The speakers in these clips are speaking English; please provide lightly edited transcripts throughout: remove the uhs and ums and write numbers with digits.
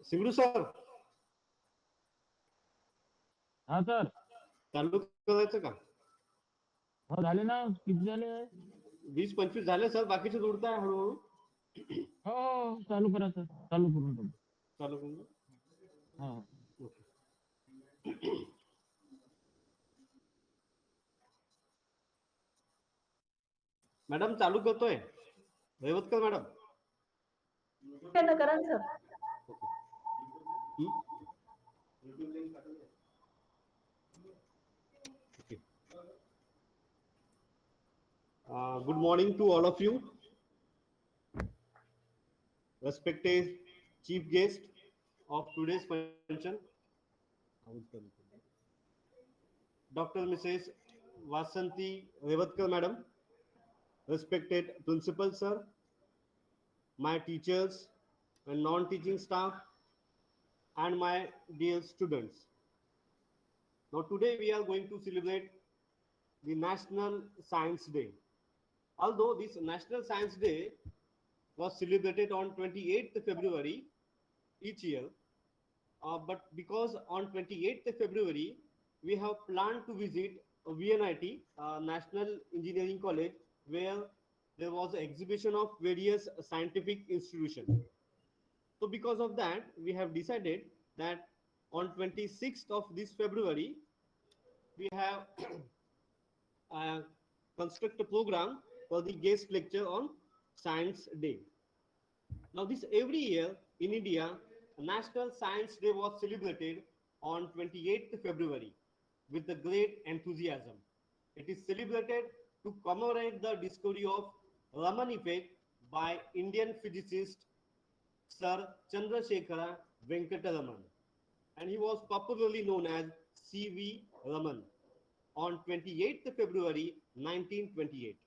सिंगडू sir हा sir. चालू करायचं का? हो झाले ना, किती झाले? 20-25 झाले सर, बाकीचे जोडताय हळूहळू. हो चालू करा सर, चालू करून टाकू. चालू करून हा. ओके. मॅडम चालू करतोय, रेवतकर मॅडम. करा sir. Good morning to all of you, respected chief guest of today's function, Dr. Mrs. Vasanti Revatkar madam, respected principal sir, my teachers and non-teaching staff, and my dear students. Now today we are going to celebrate the National Science Day. Although this National Science Day was celebrated on 28th February each year, but because on 28th February we have planned to visit VNIT, National Engineering College, where there was an exhibition of various scientific institutions. So because of that, we have decided that on 26th of this February, we have construct a program for the guest lecture on Science Day. Now this every year in India, National Science Day was celebrated on 28th February with the great enthusiasm. It is celebrated to commemorate the discovery of Raman effect by Indian physicist Sir Chandrasekhara Venkataraman, and he was popularly known as C.V. Raman on 28th February 1928.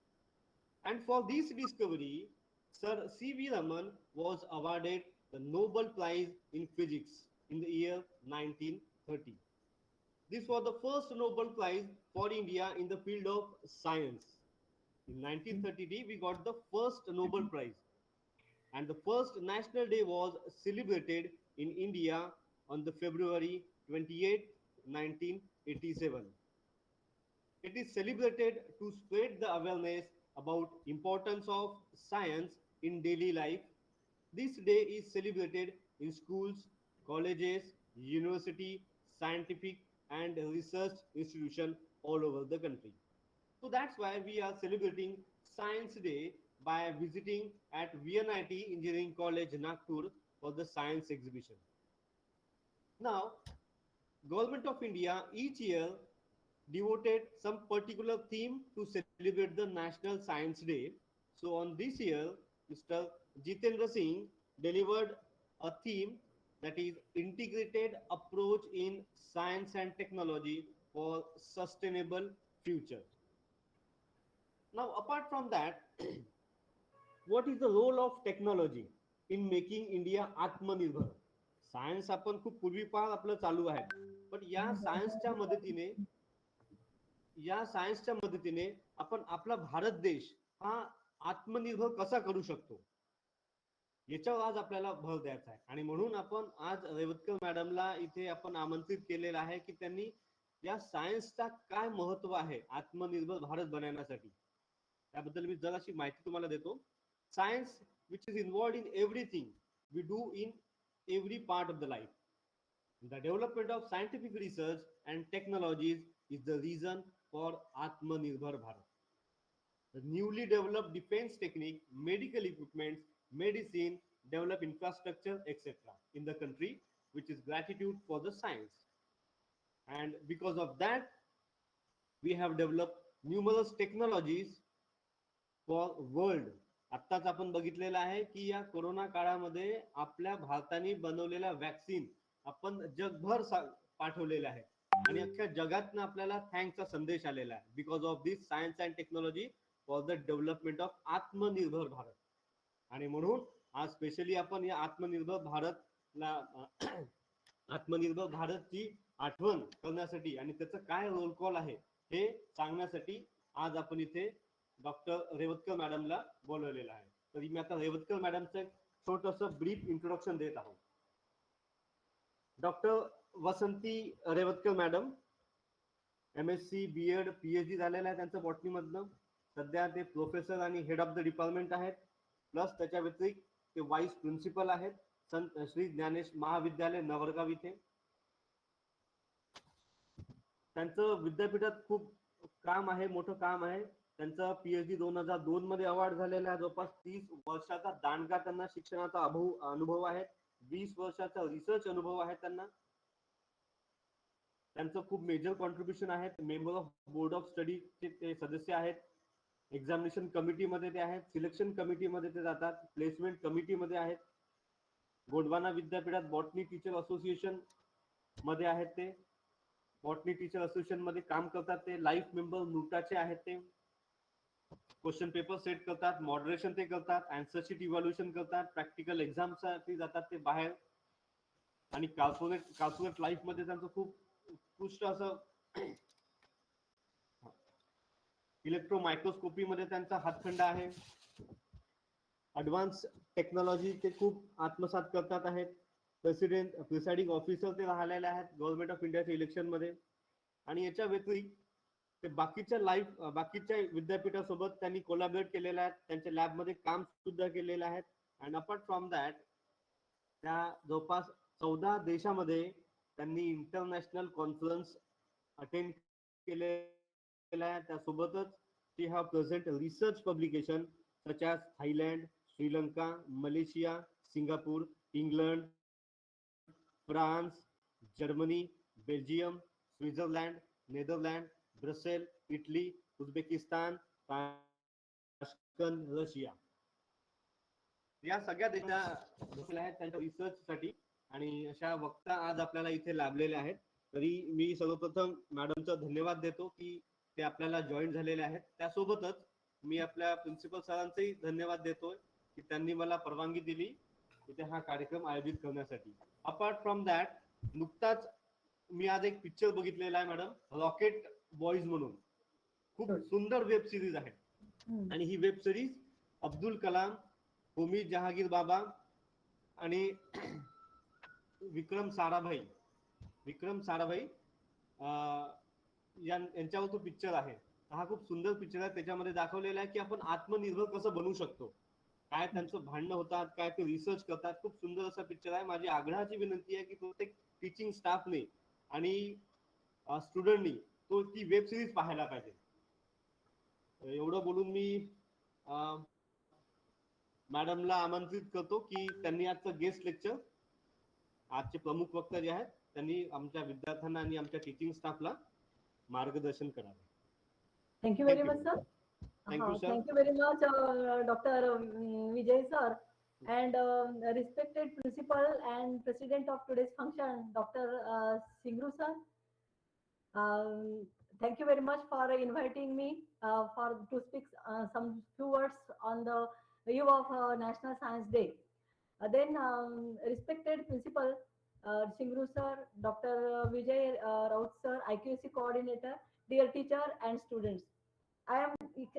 And for this discovery, Sir C.V. Raman was awarded the Nobel Prize in Physics in the year 1930. This was the first Nobel Prize for India in the field of science. In 1930, we got the first Nobel Prize, and the first National Day was celebrated in India on the February 28, 1987. It is celebrated to spread the awareness about importance of science in daily life. This day is celebrated in schools, colleges, university, scientific and research institutions all over the country. So that's why we are celebrating Science Day by visiting at VNIT Engineering College, Nagpur for the science exhibition. Now, Government of India each year devoted some particular theme to celebrate the National Science Day. So on this year, Mr. Jitendra Singh delivered a theme that is integrated approach in science and technology for sustainable future. Now, apart from that, what is the role of technology in making India Atmanirbhar? Science आपण खूप पूर्वीपार आपलं चालू आहे, पण या सायन्सच्या मदतीने आपण आपला भारत देश हा आत्मनिर्भर कसा करू शकतो याच्यावर आज आपल्याला भर द्यायचा आहे. आणि म्हणून आपण आज रेवतकर मॅडमला इथे आपण आमंत्रित केलेलं आहे की त्यांनी या सायन्सचा काय महत्व आहे आत्मनिर्भर भारत बनवण्यासाठी त्याबद्दल मी जराशी माहिती तुम्हाला देतो. Science which is involved in everything we do in every part of the life. The development of scientific research and technologies is the reason for Atmanirbhar Bharat. The newly developed defense technique, medical equipment, medicine, develop infrastructure, etc. in the country, which is gratitude for the science. And because of that, we have developed numerous technologies for world. आत्ताच आपण बघितलेलं आहे की या corona काळामध्ये आपल्या भारताने बनवलेला वॅक्सिन आपण जगभर पाठवलेला आहे आणि अख्ख्या जगातनं आपल्याला थँक्सचा संदेश आलेला आहे because of this science and technology for the development of आत्मनिर्भर भारत. आणि म्हणून आज स्पेशली आपण या आत्मनिर्भर भारतची आठवण करण्यासाठी आणि त्याचं काय रोल कॉल आहे हे सांगण्यासाठी आज आपण इथे डॉक्टर रेवतकर मॅडमला बोलवलेलं आहे. तर मी आता रेवतकर मॅडमचं एक छोटंसं ब्रीफ इंट्रोडक्शन देत आहोत. Doctor Vasanti Revatkar madam, MSc BEd PhD झालेलं आहे त्यांचं बॉटनीमधनं. सध्या ते प्रोफेसर आणि हेड ऑफ द डिपार्टमेंट आहेत. प्लस त्याच्या व्यतिरिक्त ते वाईस प्रिन्सिपल आहेत संत श्री ज्ञानेश महाविद्यालय नवरगाव इथे. त्यांचं विद्यापीठात खूप काम आहे, मोठं काम आहे. त्यांचा PhD 2002 मध्ये अवॉर्ड झालेला आहे. जवळपास 30 वर्षाचा दांडगा त्यांना शिक्षणाचा अनुभव आहे. 20 वर्षाचा रिसर्च अनुभव आहे त्यांना. त्यांचं खूप मेजर कॉन्ट्रीब्युशन आहे. Member of board of study ते सदस्य आहेत. एक्झामिनेशन कमिटीमध्ये ते आहेत. सिलेक्शन कमिटीमध्ये ते जातात. प्लेसमेंट कमिटीमध्ये आहेत. गोंडवाना विद्यापीठात बॉटनी टीचर असोसिएशन मध्ये आहेत ते. बॉटनी टीचर असोसिएशन मध्ये काम करतात ते. लाईफ मेंबर नुटाचे आहेत ते. क्वेश्चन पेपर सेट करतात, मॉडरेशन ते करतात, आन्सर शीट इव्हॅल्युएशन करतात, प्रॅक्टिकल एक्झामसाठी जातात ते बाहेर. आणि कॉर्पोरेट लाईफ मध्ये त्यांचं खूप उत्कृष्ट असं इलेक्ट्रो मायक्रोस्कोपी मध्ये त्यांचा हातखंड आहे. ऍडव्हान्स टेक्नॉलॉजी ते खूप आत्मसात करतात आहेत. प्रिसाइडिंग ऑफिसर ते राहिलेले आहेत गव्हर्नमेंट ऑफ इंडियाच्या इलेक्शन मध्ये. आणि याच्या व्यतिरिक्त ते बाकीच्या विद्यापीठासोबत त्यांनी कोलॅबरेट केलेलं आहे. त्यांच्या लॅबमध्ये काम सुद्धा केलेलं आहे. अँड अपार्ट फ्रॉम दॅट त्या जवळपास 14 देशामध्ये त्यांनी इंटरनॅशनल कॉन्फरन्स अटेंड केलेला आहे. त्यासोबतच ती have present research publication such as Thailand, Sri Lanka, Malaysia, Singapore, England, France, Germany, Belgium, Switzerland, Netherland, Brussel, Italy, Uzbekistan, Tashkent, Russia या सगळ्या देशात आहेत त्यांच्या रिसर्चसाठी. आणि अशा वक्ता आज आपल्याला इथे लाभलेले आहेत. तरी मी सर्वप्रथम मॅडमचा धन्यवाद देतो की ते आपल्याला जॉईन झालेले आहेत. त्यासोबतच मी आपल्या प्रिन्सिपल सरांचेही धन्यवाद देतोय की त्यांनी मला परवानगी दिली इथे हा कार्यक्रम आयोजित करण्यासाठी. अपार्ट फ्रॉम दॅट नुकताच मी आज एक पिक्चर बघितलेला आहे मॅडम, रॉकेट बॉईज म्हणून. खूप सुंदर वेब सिरीज आहे. आणि ही वेब सिरीज अब्दुल कलाम, होमी जहांगीर बाबा आणि विक्रम साराभाई यांच्यावर तो पिक्चर आहे. हा खूप सुंदर पिक्चर आहे. त्याच्यामध्ये दाखवलेला आहे की आपण आत्मनिर्भर कसं बनू शकतो. काय त्यांचं भांडणं होतात, काय ते रिसर्च करतात. खूप सुंदर असा पिक्चर आहे. माझी आग्रहाची विनंती आहे की प्रत्येक टीचिंग स्टाफने आणि स्टुडंटनी ती वेब सिरीज पाहायला पाहिजे. एवढं बोलून मी मॅडमला आमंत्रित करतो की त्यांनी आजचं गेस्ट लेक्चर, आजचे प्रमुख वक्ता जे आहेत त्यांनी आमच्या विद्यार्थ्यांना आणि आमच्या टीचिंग स्टाफला मार्गदर्शन करावे. Thank you very much, sir. Thank you, sir. Thank you very much, Dr. Vijay sir, and respected principal and president of today's function, Dr. Singru sir. Thank you very much for inviting me to speak some few words on the eve of National Science Day. Then, respected principal Singru sir, Dr. Vijay Raut sir, IQC coordinator, dear teacher and students. I am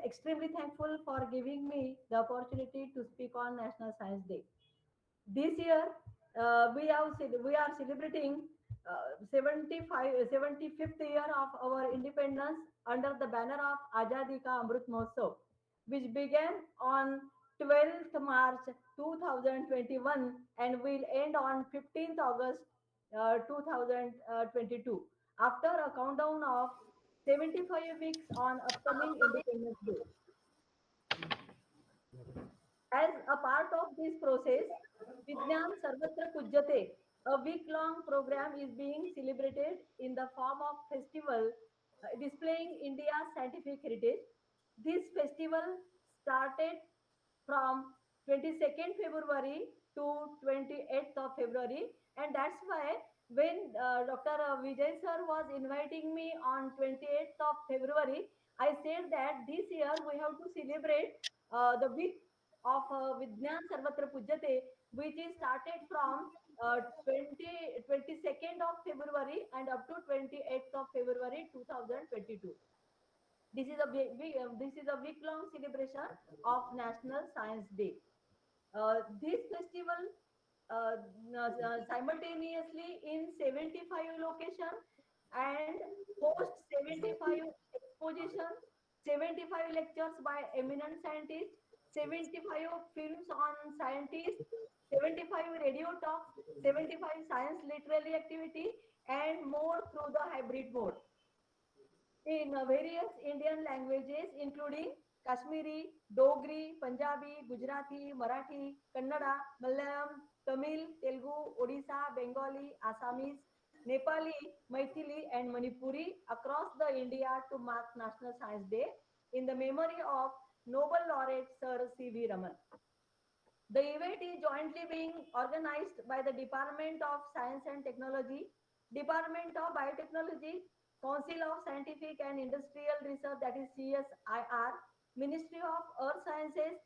extremely thankful for giving me the opportunity to speak on National Science Day. This year, we are celebrating 75th year of our independence under the banner of Azadi Ka Amrit Mahotsav, which began on 12th March 2021 and will end on 15th August 2022 after a countdown of 75 weeks on upcoming Independence Day. As a part of this process, Vijnan Sarvatra Pujyate, a week-long program is being celebrated in the form of festival displaying India's scientific heritage. This festival started from 22nd February to 28th of February, and that's why when Dr. Vijay sir was inviting me on 28th of February, I said that this year we have to celebrate the week of Vijnan Sarvatra Pujyate, which is started from 22nd of February and up to 28th of February 2022. This is a week long celebration of National Science Day. This festival simultaneously in 75 locations and host 75 exposition, 75 lectures by eminent scientists, 75 films on scientists, 75 radio talks, 75 science literary activity, and more through the hybrid mode in various Indian languages, including Kashmiri, Dogri, Punjabi, Gujarati, Marathi, Kannada, Malayalam, Tamil, Telugu, Odisha, Bengali, Assamese, Nepali, Maithili, and Manipuri across the India to mark National Science Day in the memory of Nobel laureate Sir C.V. Raman. The event is jointly being organized by the Department of Science and Technology, Department of Biotechnology, Council of Scientific and Industrial Research, that is CSIR, Ministry of Earth Sciences,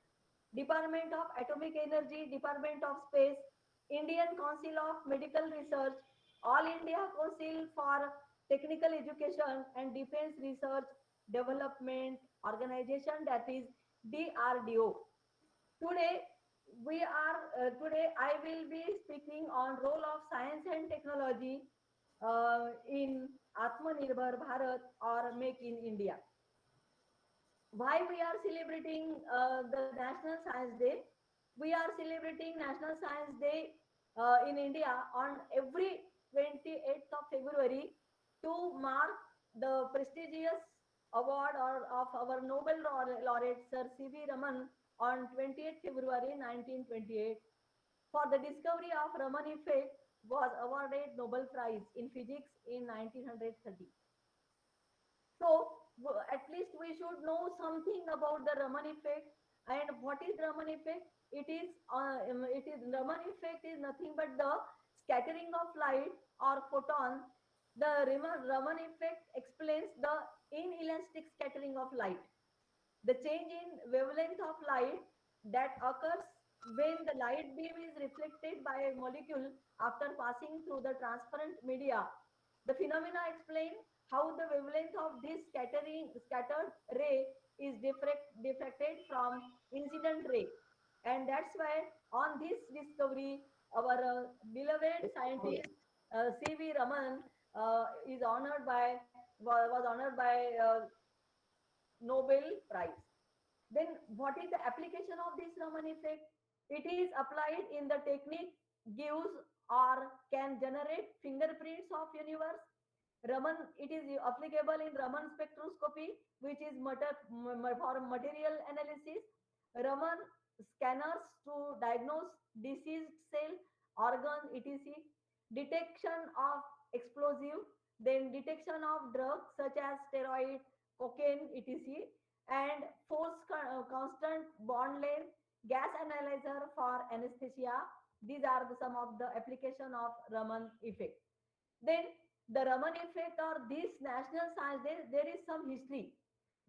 Department of Atomic Energy, Department of Space, Indian Council of Medical Research, All India Council for Technical Education and Defense Research Development Organization, that is DRDO. Today, today I will be speaking on role of science and technology in Atmanirbhar Bharat or Make in India. Why we are celebrating the National Science Day? We are celebrating National Science Day in India on every 28th of February to mark the prestigious award of our Nobel laureate Sir C.V. Raman on 28th February 1928 for the discovery of Raman effect was awarded Nobel Prize in Physics in 1930. So at least we should know something about the Raman effect. And what is Raman effect? It is Raman effect is nothing but the scattering of light or photon. The Raman effect explains the inelastic scattering of light, the change in wavelength of light that occurs when the light beam is reflected by a molecule after passing through the transparent media. The phenomena explain how the wavelength of this scattered ray is diffracted from incident ray. And that's why on this discovery, our beloved scientist C.V. Raman is honored by was honored by Nobel Prize. Then what is the application of this Raman effect? It is applied in the technique gives or can generate fingerprints of universe. Raman, it is applicable in Raman spectroscopy, which is for material analysis. Raman scanners to diagnose diseased cell, organ, etc. Detection of explosive, then detection of drugs such as steroid, cocaine, etc. And constant bond length, gas analyzer for anesthesia. These are some of the application of Raman effect. Then the Raman effect or this National Science Day, there is some history.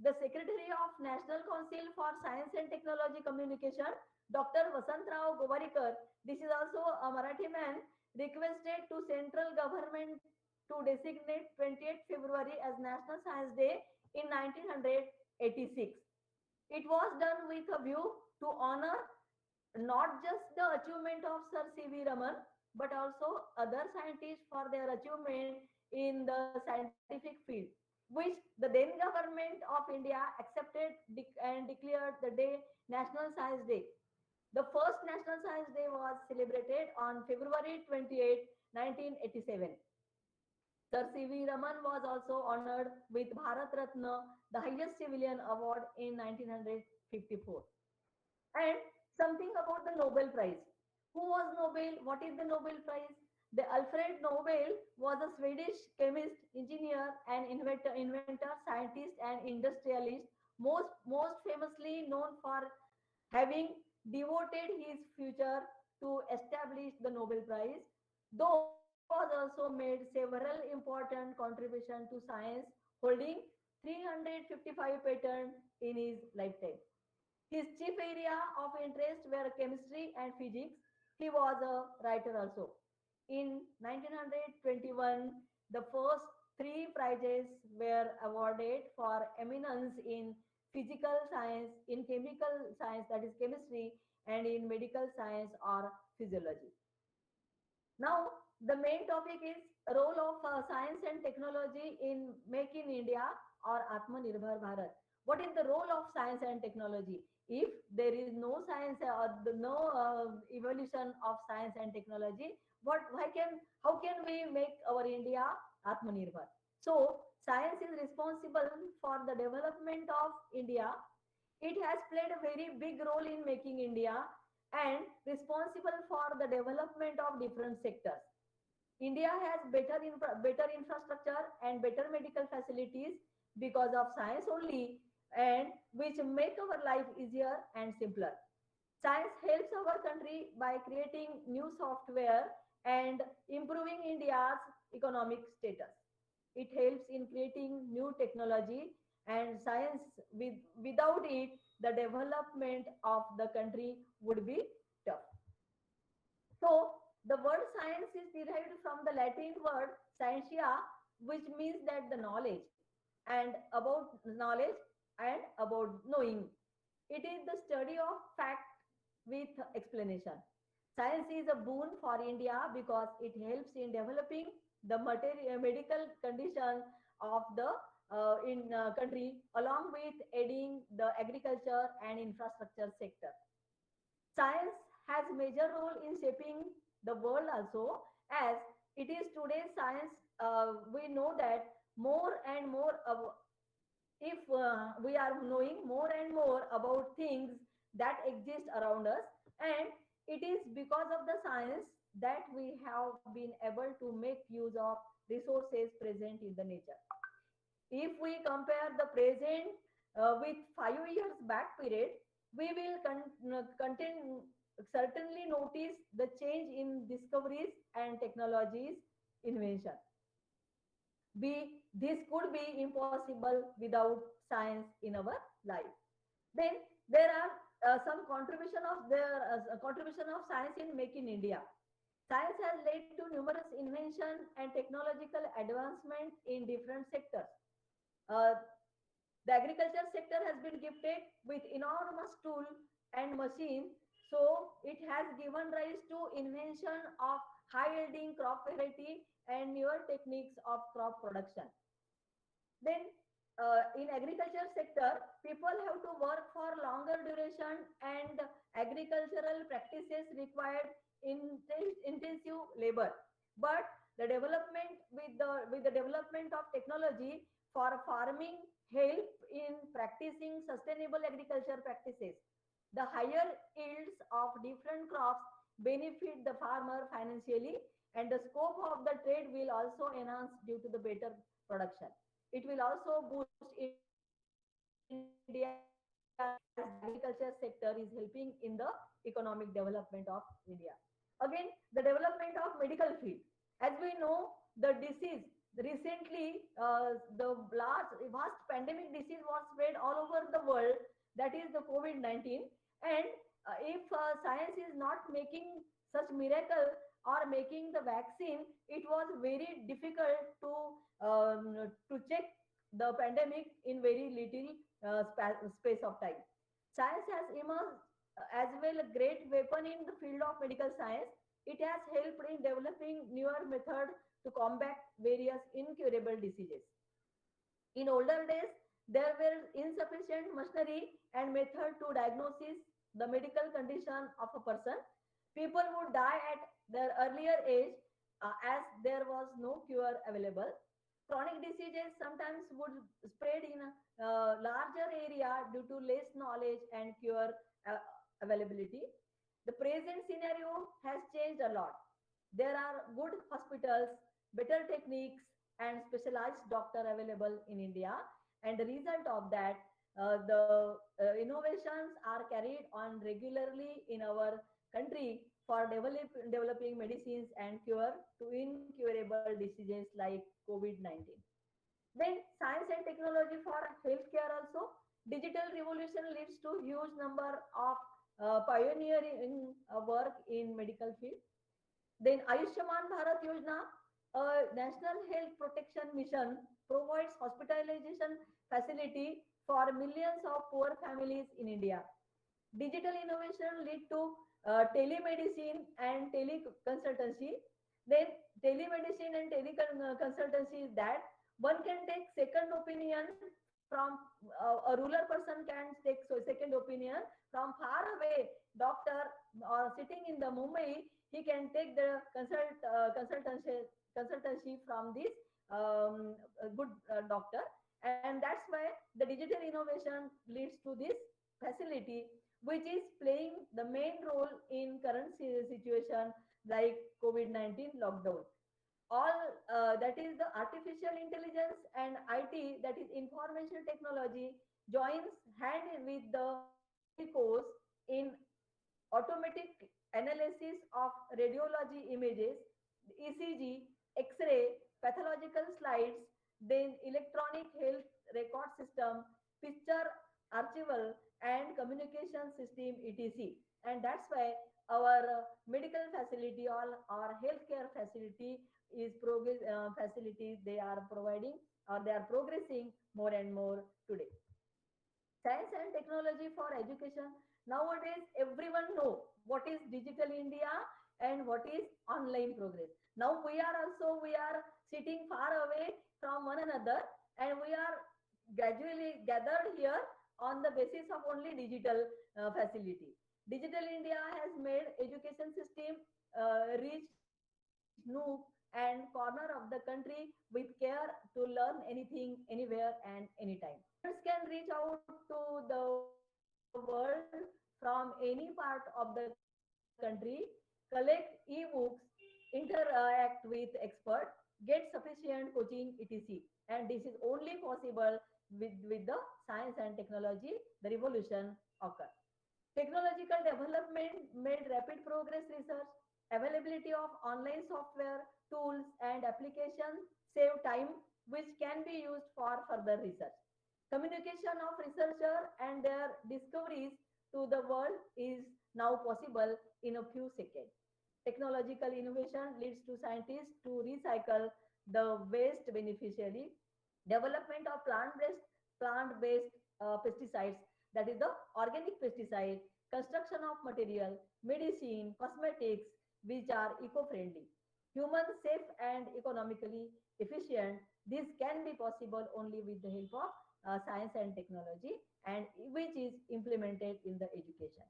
The Secretary of National Council for Science and Technology Communication, Dr. Vasantrao Govarikar, this is also a Marathi man, requested to central government to designate 28th February as National Science Day in 1986. It was done with a view to honor not just the achievement of Sir C.V. Raman, but also other scientists for their achievement in the scientific field, which the then government of India accepted and declared the day National Science Day. The first National Science Day was celebrated on February 28, 1987. Sir C.V. Raman was also honored with Bharat Ratna, the highest civilian award in 1954. And something about the Nobel Prize. Who was Nobel? What is the Nobel Prize? The Alfred Nobel was a Swedish chemist, engineer, and inventor, scientist, and industrialist, most famously known for having devoted his future to establish the Nobel Prize, though was also made several important contributions to science, holding 355 patents in his lifetime. His chief area of interest were chemistry and physics. He was a writer also. In 1921, the first three prizes were awarded for eminence in physical science, in chemical science, that is chemistry, and in medical science or physiology. Now, the main topic is role of science and technology in Make in India or Atmanirbhar Bharat. What is the role of science and technology? If there is no science or no evolution of science and technology, how can we make our India Atmanirbhar? So, science is responsible for the development of India. It has played a very big role in making India and responsible for the development of different sectors. India has better infrastructure and better medical facilities because of science only, and which make our life easier and simpler. Science helps our country by creating new software and improving India's economic status. It helps in creating new technology and science. Without it, the development of the country would be tough. So, the word science is derived from the Latin word scientia, which means that the knowledge and about knowledge and about knowing. It is the study of fact with explanation. Science is a boon for India because it helps in developing the medical condition of the in country along with aiding the agriculture and infrastructure sector. Science has major role in shaping the world also, as it is today's science. We know that more and more if we are knowing more and more about things that exist around us, and it is because of the science that we have been able to make use of resources present in the nature. If we compare the present with 5 years back period, we will certainly notice the change in discoveries and technologies invention. This could be impossible without science in our life. Then there are some contribution of science in Make in India. Science has led to numerous invention and technological advancement in different sectors. Uh, the agriculture sector has been gifted with enormous tool and machine, so it has given rise to invention of high yielding crop variety and newer techniques of crop production. Then in agriculture sector, people have to work for longer duration and agricultural practices required intensive labor. But the development with the development of technology for farming help in practicing sustainable agriculture practices. The higher yields of different crops benefit the farmer financially, and the scope of the trade will also enhance due to the better production. It will also boost India's economic growth as the agriculture sector is helping in the economic development of India. Again, the development of medical field. As we know, the disease recently, the large vast pandemic disease was spread all over the world. That is the COVID-19. And if science is not making such miracle or making the vaccine, it was very difficult to check the pandemic in very little space of time. Science has emerged as well a great weapon in the field of medical science. It has helped in developing newer methods to combat various incurable diseases. In older days, there were insufficient machinery and method to diagnosis the medical condition of a person. People would die at their earlier age as there was no cure available. Chronic diseases sometimes would spread in a larger area due to less knowledge and cure uh, availability. The present scenario has changed a lot. There are good hospitals, better techniques, and specialized doctor available in India. And the result of that, the innovations are carried on regularly in our country for developing medicines and cure to incurable diseases like COVID-19. Then science and technology for healthcare also. Digital revolution leads to huge number of pioneering work in medical field. Then Ayushman Bharat Yojana, a national health protection mission, provides hospitalization facility for millions of poor families in India. Digital innovation lead to telemedicine and teleconsultancy. Then telemedicine and teleconsultancy is that one can take second opinion from a rural person can take second opinion from far away doctor or sitting in the Mumbai, he can take the consultancy from this good doctor, and that's why the digital innovation leads to this facility, which is playing the main role in current situation like COVID-19 lockdown. All that is the artificial intelligence and IT, that is information technology, joins hand with the course in automatic analysis of radiology images, ECG, X-ray, pathological slides, then electronic health record system, picture archival, and communication system, etc. And that's why our medical facility or our healthcare facility is progress facilities they are providing or they are progressing more and more today. Science and technology for education. Nowadays everyone know what is digital India and what is online progress. Now we are sitting far away from one another, and we are gradually gathered here on the basis of only digital facility. Digital India has made education system reach nook and corner of the country with care to learn anything, anywhere, and anytime. Students can reach out to the world from any part of the country, collect e-books, interact with expert, get sufficient coaching, etc. And this is only possible with the science and technology, the revolution occur. Technological development made rapid progress research. Availability of online software, tools, and applications save time, which can be used for further research. Communication of researcher and their discoveries to the world is now possible in a few seconds. Technological innovation leads to scientists to recycle the waste beneficially. Development of plant-based pesticides, that is the organic pesticide, construction of material, medicine, cosmetics, which are eco-friendly, human safe and economically efficient. This can be possible only with the help of science and technology, and which is implemented in the education.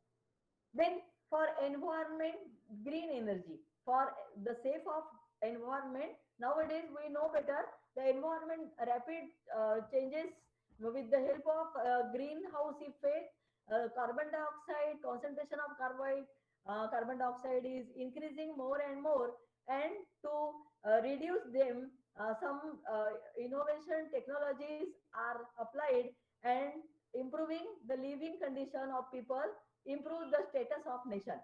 Then for environment, green energy. For the safe of environment, nowadays we know better the environment rapid changes with the help of greenhouse effect, carbon dioxide, concentration of carbon dioxide is increasing more and more, and to reduce them, some innovation technologies are applied, and improving the living condition of people, improve the status of nation.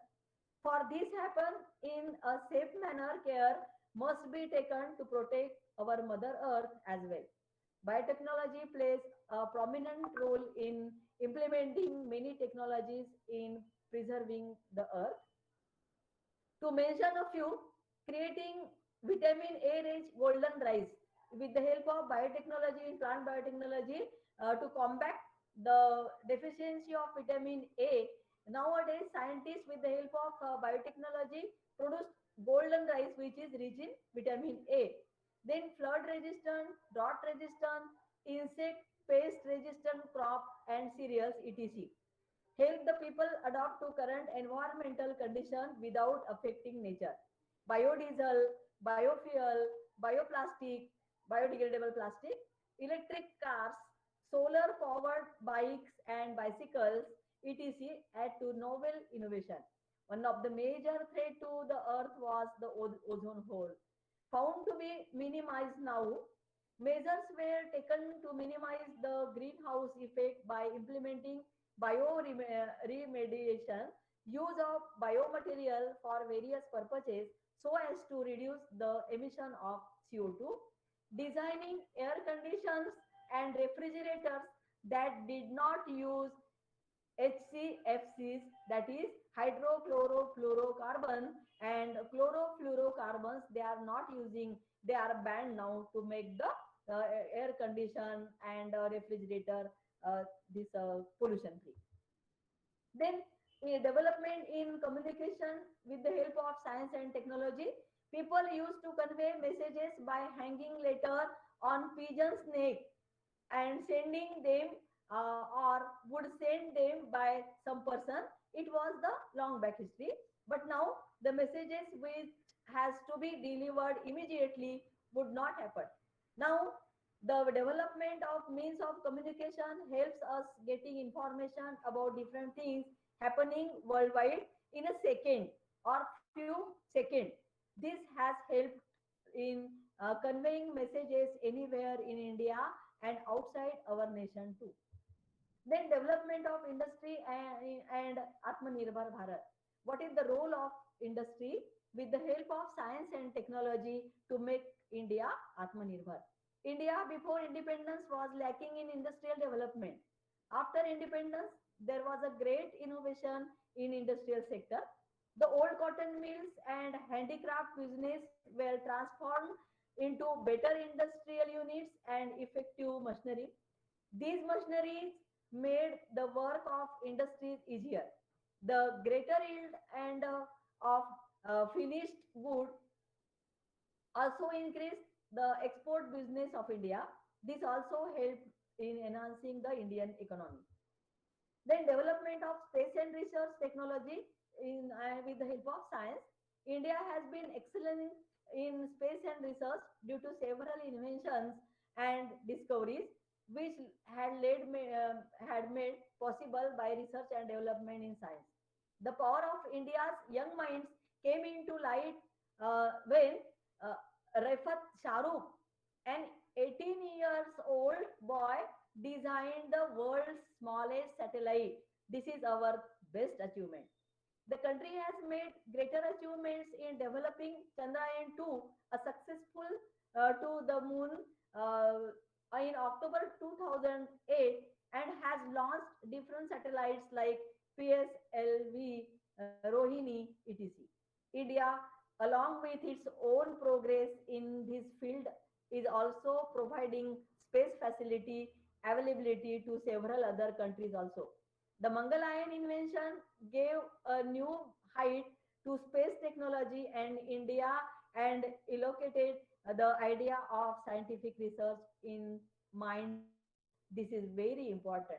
For this happen in a safe manner, care must be taken to protect our mother earth as well. Biotechnology plays a prominent role in implementing many technologies in preserving the earth. To mention a few, creating vitamin A rich golden rice with the help of biotechnology in plant biotechnology to combat the deficiency of vitamin A. Nowadays, scientists with the help of biotechnology produce golden rice which is rich in vitamin A. Then flood resistant, drought resistant, insect, pest resistant crop and cereals, etc. Help the people adapt to current environmental conditions without affecting nature. Biodiesel, biofuel, bioplastic, biodegradable plastic, electric cars, solar powered bikes and bicycles, etc. add to novel innovation. One of the major threat to the earth was the ozone hole. Found to be minimized now, measures were taken to minimize the greenhouse effect by implementing bioremediation, use of biomaterial for various purposes so as to reduce the emission of CO2, designing air conditions and refrigerators that did not use HCFCs, that is hydrochlorofluorocarbon and chlorofluorocarbons, they are not using, they are banned now to make the air condition and refrigerator this pollution free. Then development in communication with the help of science and technology. People used to convey messages by hanging letter on pigeon's neck and sending them or would send them by some person. It was the long back history. But now the messages which has to be delivered immediately would not happen. Now the development of means of communication helps us getting information about different things happening worldwide in a second or few seconds. This has helped in conveying messages anywhere in India and outside our nation too. Then development of industry and Atmanirbhar Bharat. What is the role of industry with the help of science and technology to make India Atmanirbhar? India before independence was lacking in industrial development. After independence, there was a great innovation in industrial sector. The old cotton mills and handicraft business were transformed into better industrial units and effective machinery. These machineries made the work of industries easier. The greater yield and of finished good also increased the export business of India. This also helped in enhancing the Indian economy. Then development of space and research technology in with the help of science. India has been excellent in space and research due to several inventions and discoveries which had made possible by research and development in science. The power of India's young minds came into light when uh, Rafat Shahrukh, an 18 years old boy, designed the world's smallest satellite. This is our best achievement. The country has made greater achievements in developing Chandrayaan 2, a successful to the moon in October 2008, and has launched different satellites like PSLV, Rohini, etc. India, along with its own progress in this field, is also providing space facility availability to several other countries also. The Mangalayan invention gave a new height to space technology and India and allocated the idea of scientific research in mind too. This is very important.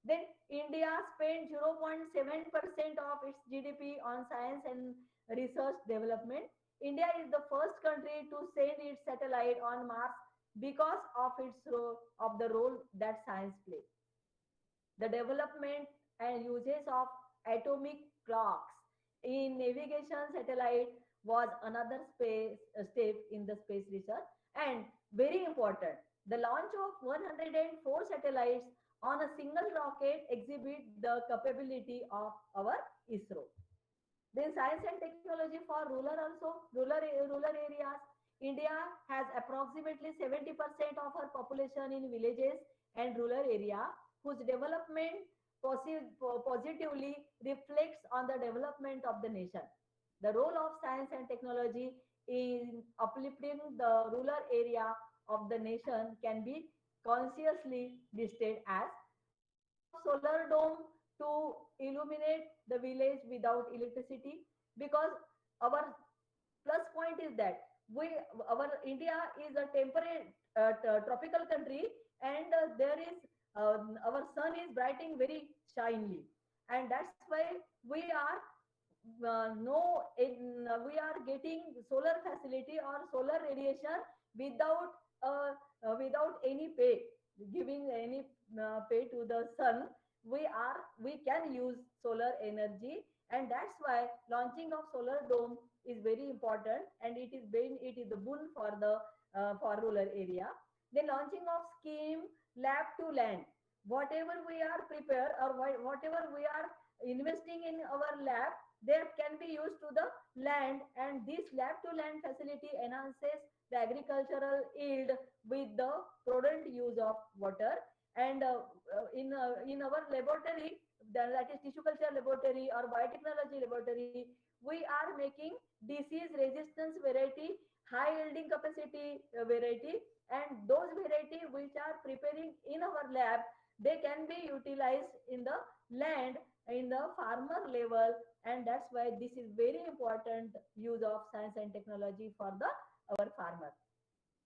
Then India spent 0.7% of its GDP on science and research development. India is the first country to send its satellite on Mars because of the role that science plays. The development and usage of atomic clocks in navigation satellite was another step in the space research. And very important, the launch of 104 satellites on a single rocket exhibit the capability of our ISRO. Then science and technology for rural also, rural areas. India has approximately 70% of her population in villages and rural area whose development positively reflects on the development of the nation. The role of science and technology in uplifting the rural area of the nation can be consciously listed as use of solar dome to illuminate the village without electricity, because our plus point is that we our India is a temperate tropical country, and there is our sun is brightening very shinely, and that's why we are we are getting solar facility or solar radiation without without any pay, giving any pay to the sun. We can use solar energy, and that's why launching of solar dome is very important, and it is the boon for rural area. The launching of scheme lab to land, whatever we are prepared or whatever we are investing in our lab, that can be used to the land, and this lab to land facility enhances the agricultural yield with the prudent use of water. And in our laboratory, that is tissue culture laboratory or biotechnology laboratory, we are making disease resistance variety, high yielding capacity variety, and those variety which are preparing in our lab, they can be utilized in the land, in the farmer level, and that's why this is very important use of science and technology for the our farmer.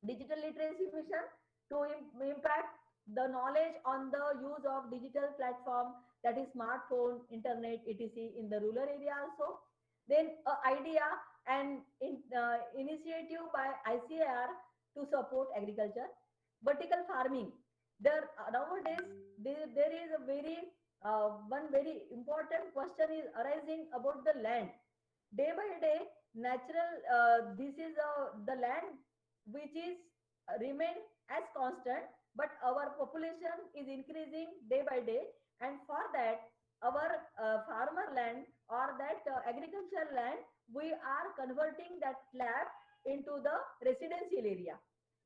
Digital literacy mission to impact the knowledge on the use of digital platform, that is smartphone, internet, etc., in the rural area also. Then idea and initiative by ICAR to support agriculture. Vertical farming, there nowadays there is a very one very important question is arising about the land. Day by day, natural this is the land which is remain as constant, but our population is increasing day by day, and for that our farmer land or that agricultural land, we are converting that lab into the residential area,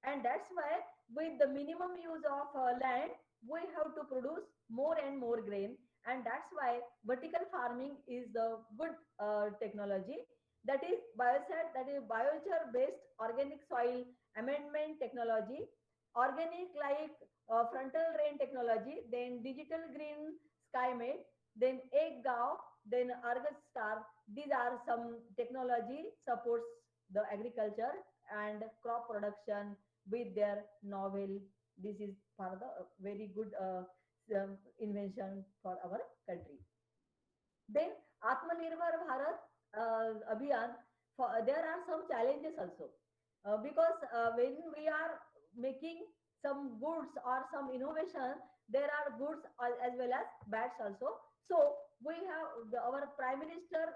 and that's why with the minimum use of land, we have to produce more and more grain, and that's why vertical farming is the good technology. That is biocide, that is biochar based organic soil amendment technology, organic like frontal rain technology, then digital green skymate, then egg cow, then argus star. These are some technology supports the agriculture and crop production with their novel. This is for the very good invention for our country. Then Atmanirbhar Bharat Abhiyan, there are some challenges also. Because when we are making some goods or some innovation, there are goods as well as bads also. So we have our Prime Minister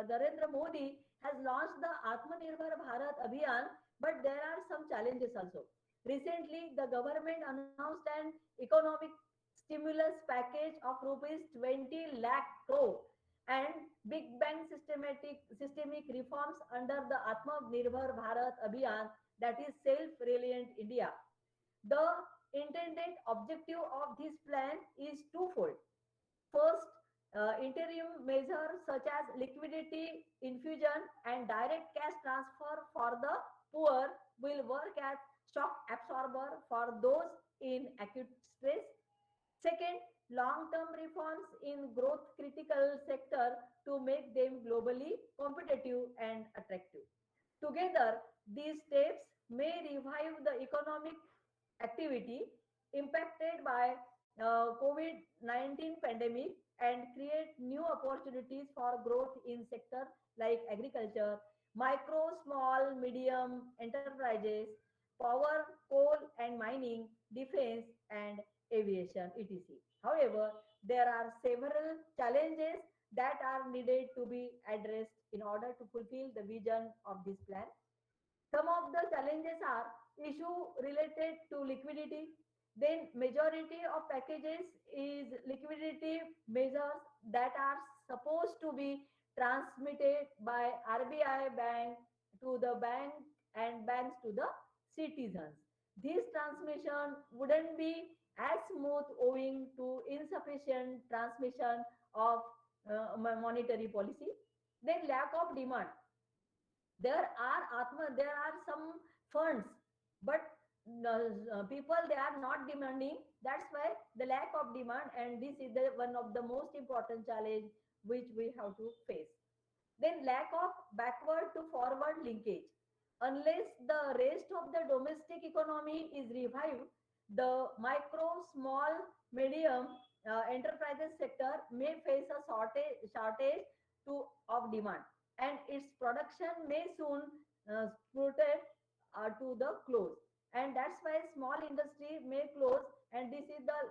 Narendra Modi has launched the Atmanirbhar Bharat Abhiyan, but there are some challenges also. Recently, the government announced an economic stimulus package of rupees 20 lakh crore and big bang systemic reforms under the Atmanirbhar Bharat Abhiyan, that is self-reliant India. The intended objective of this plan is twofold. First, interim measures such as liquidity infusion and direct cash transfer for the poor will work as shock absorber for those in acute stress. Second, long-term reforms in growth critical sector to make them globally competitive and attractive. Together, these steps may revive the economic activity impacted by COVID-19 pandemic and create new opportunities for growth in sector like agriculture, micro, small, medium enterprises, power, coal and mining, defense and aviation, etc. However, there are several challenges that are needed to be addressed in order to fulfill the vision of this plan. Some of the challenges are issue related to liquidity. Then majority of packages is liquidity measures that are supposed to be transmitted by RBI bank to the bank and banks to the citizens. This transmission wouldn't be as smooth owing to insufficient transmission of monetary policy. Then lack of demand, there are some funds, but people they are not demanding, that's why the lack of demand, and this is the one of the most important challenge which we have to face. Then lack of backward to forward linkage, unless the rest of the domestic economy is revived, the micro, small, medium enterprises sector may face a shortage of demand, and its production may soon sputtered to the close, and that's why small industry may close, and this is the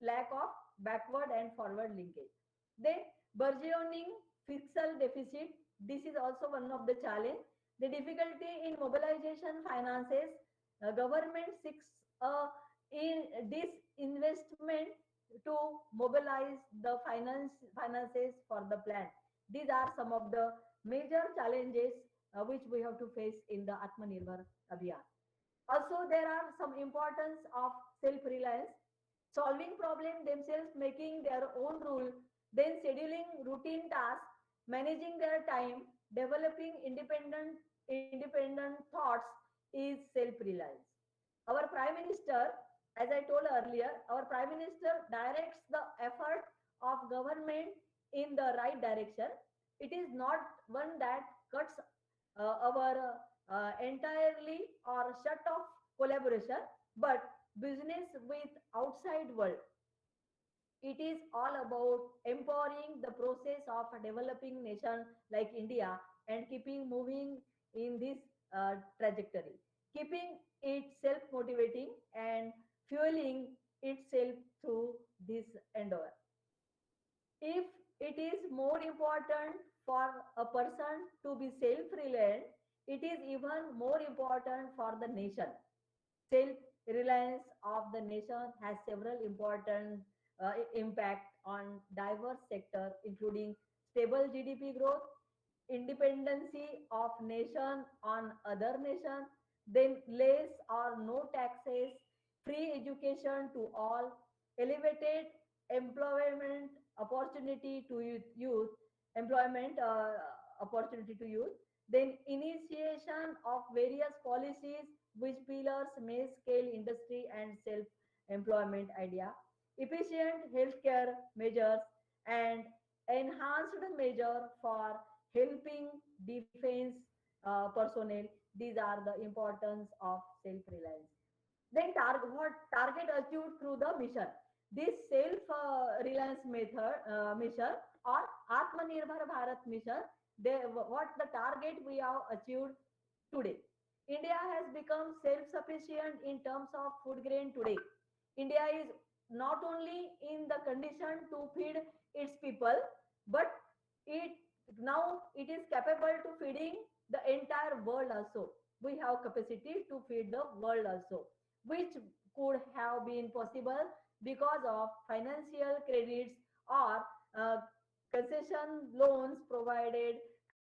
lack of backward and forward linkage. Then burgeoning fiscal deficit, this is also one of the challenge. The difficulty in mobilization finances, government seeks in this investment to mobilize the finances for the plan. These are some of the major challenges which we have to face in the Atmanirbhar Abhiyan. Also, there are some importance of self-reliance, solving problem themselves, making their own rule, then scheduling routine tasks, managing their time, developing independent thoughts is self-reliance. Our Prime Minister As I told earlier, our Prime Minister directs the effort of government in the right direction. It is not one that cuts our entirely or shut off collaboration, but business with outside world. It is all about empowering the process of a developing nation like India and keeping moving in this trajectory, keeping it self motivating and fueling itself through this endeavor. If it is more important for a person to be self reliant, it is even more important for the nation. Self-reliance of the nation has several important impact on diverse sectors, including stable GDP growth, independency of nation on other nation, then less or no taxes, free education to all, elevated employment opportunity to youth employment opportunity to youth, then initiation of various policies which pillars may scale industry and self employment idea, efficient healthcare measures, and enhanced measure for helping defense personnel. These are the importance of self reliance. Then target achieved through the mission. This self reliance method mission or Atmanirbhar Bharat mission, what the target we have achieved today. India has become self sufficient in terms of food grain today. India is not only in the condition to feed its people, but it now it is capable to feeding the entire world also. We have capacity to feed the world also, which could have been possible because of financial credits or uh, concession loans provided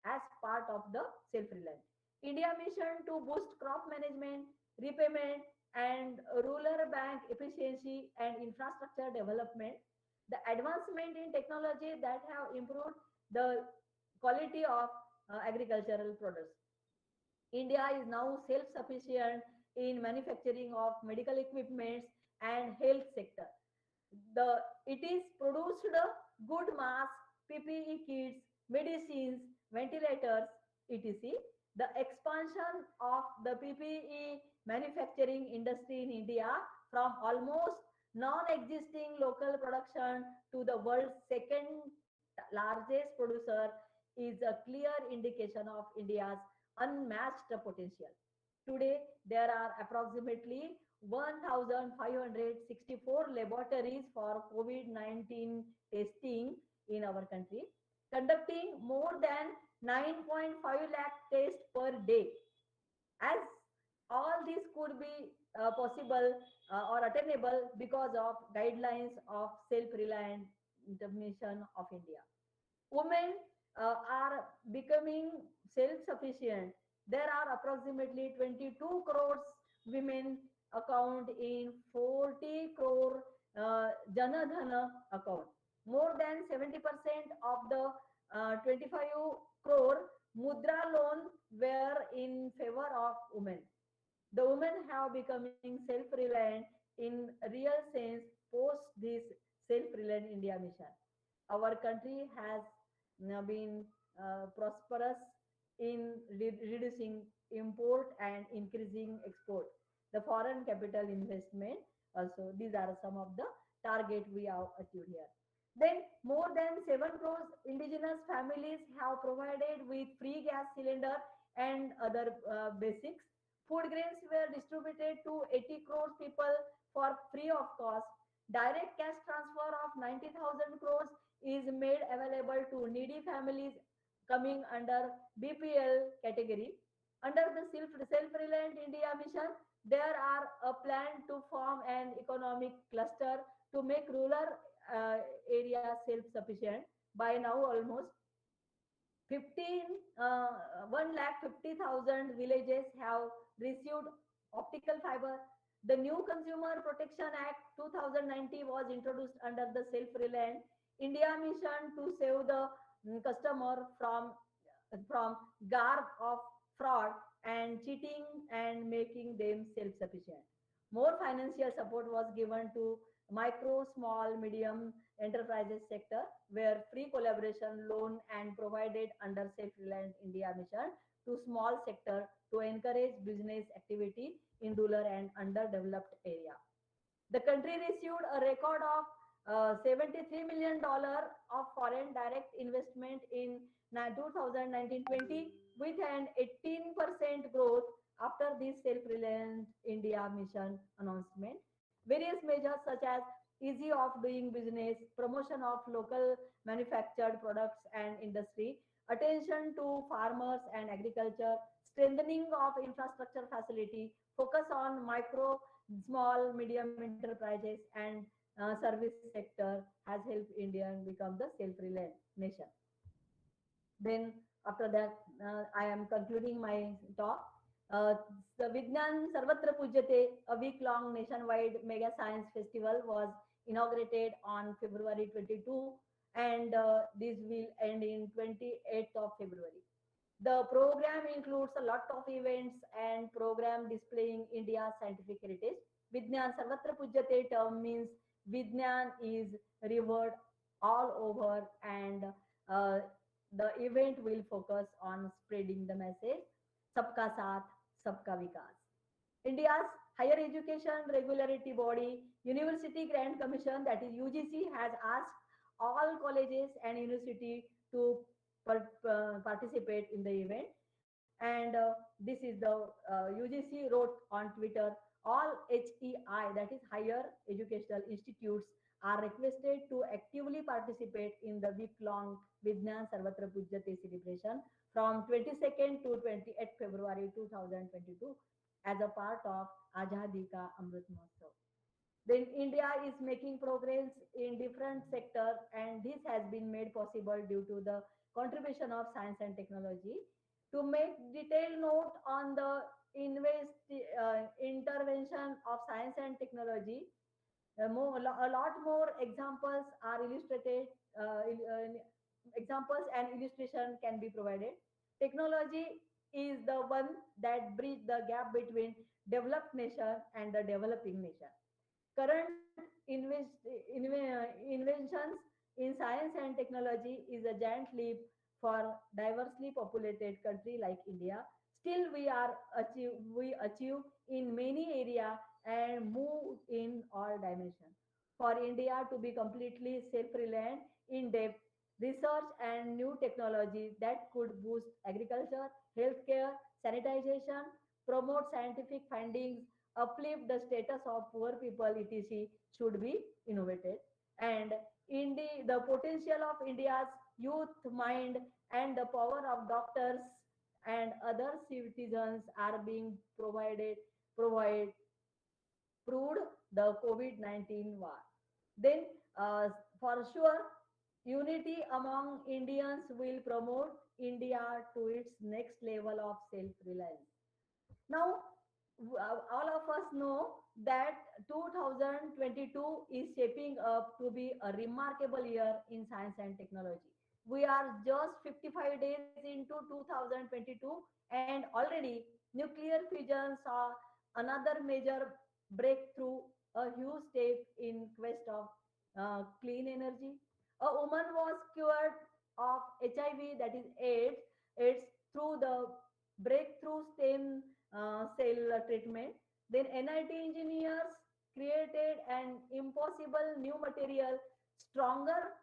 as part of the self-reliance. India mission to boost crop management, repayment, and rural bank efficiency and infrastructure development. The advancement in technology that have improved the quality of agricultural products. India is now self-sufficient in manufacturing of medical equipments and health sector. It is produced good mass PPE kits, medicines, ventilators, etc. The expansion of the PPE manufacturing industry in India from almost non-existing local production to the world's second largest producer is a clear indication of India's unmatched potential. Today, there are approximately 1,564 laboratories for COVID-19 testing in our country, conducting more than 9.5 lakh tests per day. As all this could be possible or attainable because of guidelines of self-reliant mission of India. Women are becoming self-sufficient. There are approximately 22 crores women account in 40 crore Janadhana account. More than 70% of the 25 crore Mudra loan were in favor of women. The women have becoming self-reliant in real sense post this self-reliant India mission. Our country has been prosperous in reducing import and increasing export. The foreign capital investment also, these are some of the target we have achieved here. Then more than 7 crores indigenous families have provided with free gas cylinder and other basics. Food grains were distributed to 80 crores people for free of cost. Direct cash transfer of 90,000 crores is made available to needy families coming under BPL category. Under the self-reliant India mission, there are a plan to form an economic cluster to make rural areas self-sufficient. By now, almost 1 lakh 50,000 villages have received optical fiber. The new Consumer Protection Act 2090 was introduced under the self-reliant India mission to save the customer from garb of fraud and cheating and making them self-sufficient. More financial support was given to micro, small, medium enterprises sector, where free collaboration loan and provided under Self-Reliant India mission to small sector to encourage business activity in rural and underdeveloped area. The country received a record of $73 million of foreign direct investment in 2019-20 with an 18% growth after this self-reliant India mission announcement. Various measures such as easy of doing business, promotion of local manufactured products and industry, attention to farmers and agriculture, strengthening of infrastructure facility, focus on micro, small, medium enterprises and service sector has helped India become the self-reliant nation. Then after that, I am concluding my talk. Uh, the Vignan Sarvatra Pujyate, a week-long nationwide mega science festival, was inaugurated on February 22, and this will end in 28th of February. The program includes a lot of events and program displaying India's scientific heritage. Vidyan Sarvatra Pujyate term means Vidyan is revered all over, and uh, the event will focus on spreading the message Sabka Saath, Sabka Vikas. India's higher education regulatory body, University Grant Commission, that is UGC, has asked all colleges and university to participate in the event. And this is the UGC wrote on Twitter, all HEI, that is higher educational institutes, are requested to actively participate in the week-long Vidyan Sarvatra Pujyate celebration from 22nd to 28th February 2022 as a part of Azadi Ka Amrit Mahotsav. Then India is making progress in different sectors, and this has been made possible due to the contribution of science and technology. To make detailed note on the intervention of science and technology, a lot more examples are illustrated. Examples and illustration can be provided. Technology is the one that bridge the gap between developed nation and the developing nation. Current inventions in science and technology is a giant leap for diversely populated country like India. Still, we achieve in many area and move in all dimensions. For India to be completely self-reliant in depth research and new technology that could boost agriculture, healthcare, sanitization, promote scientific findings, uplift the status of poor people, etc., should be innovated. And the potential of India's youth mind and the power of doctors and other citizens are being provide proved the COVID-19 war. Then, for sure, unity among Indians will promote India to its next level of self-reliance. Now, all of us know that 2022 is shaping up to be a remarkable year in science and technology. We are just 55 days into 2022, and already nuclear fusion saw another major breakthrough, a huge step in quest of clean energy. A woman was cured of HIV, that is AIDS through the breakthrough stem cell treatment. Then NIT engineers created an impossible new material, stronger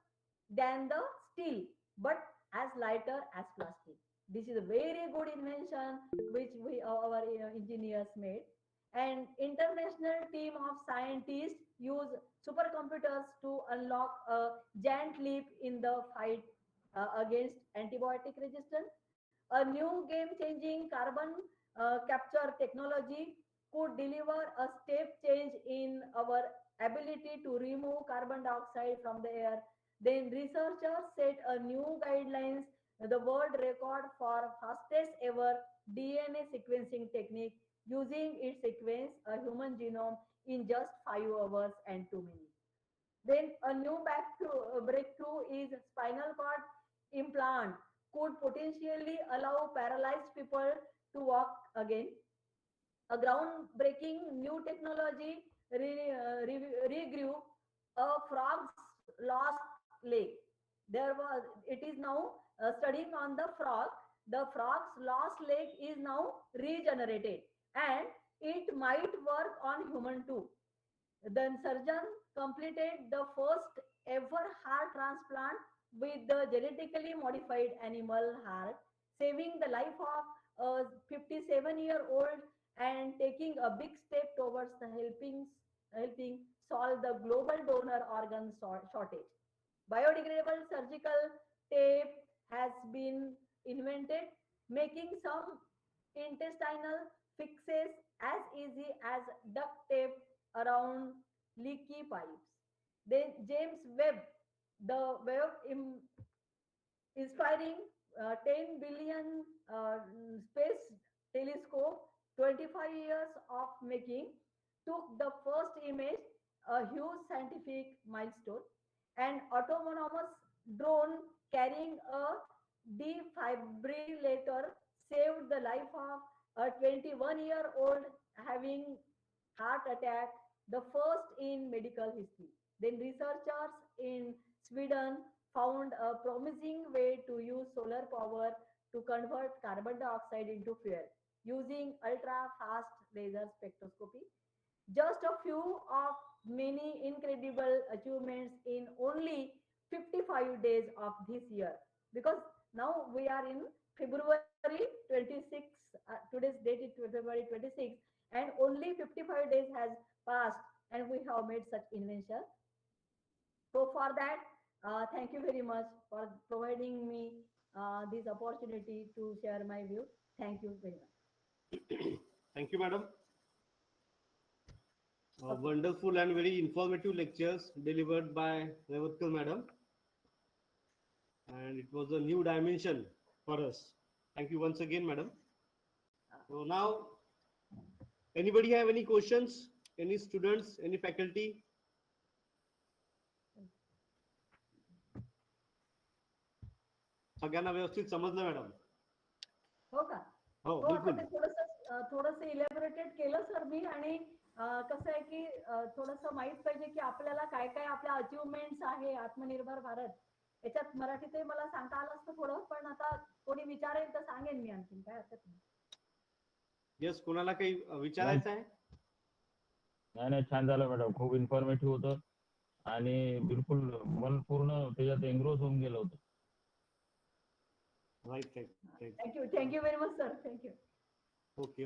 than the steel, but as lighter as plastic. This is a very good invention which our engineers made. An international team of scientists use supercomputers to unlock a giant leap in the fight against antibiotic resistance. A new game-changing carbon capture technology could deliver a step change in our ability to remove carbon dioxide from the air. Then researchers set a new guidelines, the world record for fastest ever DNA sequencing technique, using its sequence a human genome in just 5 hours and 2 minutes. Then a new breakthrough is spinal cord implant could potentially allow paralyzed people to walk again. A groundbreaking new technology regrew a frog's lost leg. It is now studying on the frog. The frog's lost leg is now regenerated and it might work on human too. The surgeon completed the first ever heart transplant with the genetically modified animal heart, saving the life of a 57-year-old and taking a big step towards the helping solve the global donor organ shortage. Biodegradable surgical tape has been invented, making some intestinal fixes as easy as duct tape around leaky pipes. Then James Webb, the Webb inspiring 10 billion space telescope, 25 years of making, took the first image, a huge scientific milestone. An autonomous drone carrying a defibrillator saved the life of a 21-year-old having heart attack, the first in medical history. Then researchers in Sweden found a promising way to use solar power to convert carbon dioxide into fuel using ultra fast laser spectroscopy. Just a few of many incredible achievements in only 55 days of this year. Because now we are in February 26, today's date is February 26, and only 55 days has passed, and we have made such invention. So for that, thank you very much for providing me this opportunity to share my view. Thank you very much. Thank you, madam. Okay. Wonderful and very informative lectures delivered by Revatkar madam. And it was a new dimension for us. Thank you once again, madam. So now, anybody have any questions? Any students, any faculty? सगळ्यांना व्यवस्थित समजलं madam? हो का? हो, हो, आता बिलकुल. ते थोडंसं इलॅबोरेटेड केलं सर मी. आणि कसं आहे की थोडंसं माहित पाहिजे की आपल्याला काय काय आपल्या अचिव्हमेंट्स आहे आत्मनिर्भर भारत याच्यात. मराठीतही मला सांगता आलं असतं थोडं, पण आता कोणी विचारेल तर सांगेन मी, आणखीन काय हरकत नाही. यस, कोणाला काही विचारायचं आहे? नाही नाही, छान झालं मॅडम, खूप इन्फॉर्मेटिव्ह होतं आणि बिलकुल मन पूर्ण त्याच्यात एंग्रोज होऊन गेलं होतं. Right. Thank you very much sir. Thank you. Okay.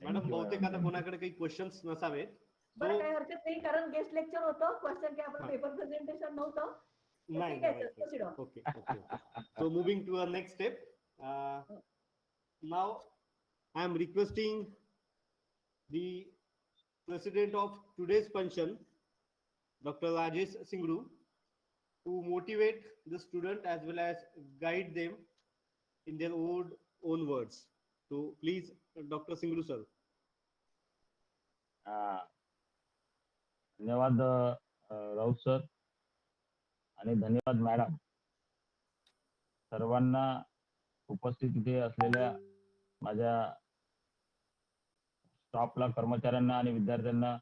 Madam, बहुतेक आता कोणाकडे काही क्वेश्चन्स नसावेत. बरं, काही हरकत नाही, कारण गेस्ट लेक्चर होतं. क्वेश्चन काय आपलं पेपर प्रेझेंटेशन नव्हतं. नाही. Okay. So moving to our next step. Now I am requesting the president of today's function, Dr. Rajesh Singru, to motivate the student as well as guide them in their own words. So please, Dr. Singru sir. धन्यवाद Raut sir आणि धन्यवाद madam. सर्वांना उपस्थित इथे असलेल्या माझ्या स्टाफला, कर्मचाऱ्यांना आणि विद्यार्थ्यांना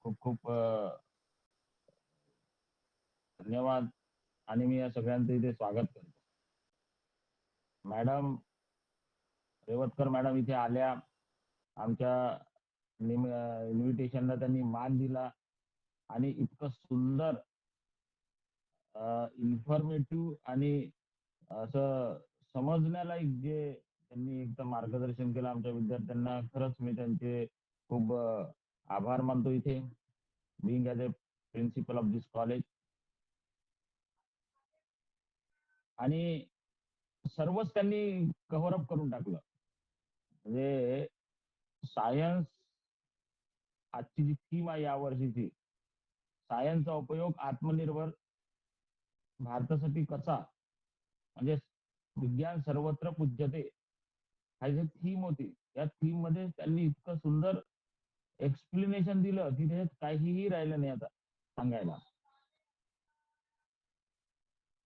खूप खूप धन्यवाद आणि मी या सगळ्यांचं इथे स्वागत करतो. मॅडम रेवतकर मॅडम इथे आल्या, आमच्या इन्व्हिटेशनला त्यांनी मान दिला आणि इतकं सुंदर इन्फॉर्मेटिव्ह आणि असं समजण्यालायक जे त्यांनी एकदम मार्गदर्शन केलं आमच्या विद्यार्थ्यांना. खरंच मी त्यांचे खूप आभार मानतो इथे, being as a principal of this college. आणि सर्वच त्यांनी कव्हर अप करून टाकलं. म्हणजे सायन्स, आजची जी थीम आहे या वर्षीची, सायन्सचा उपयोग आत्मनिर्भर भारतासाठी कसा, म्हणजे विज्ञान सर्वत्र पूज्यते हा जी थीम होती, या थीम मध्ये त्यांनी इतकं सुंदर एक्सप्लेनेशन दिलं की त्याच्यात काहीही राहिलं नाही आता सांगायला.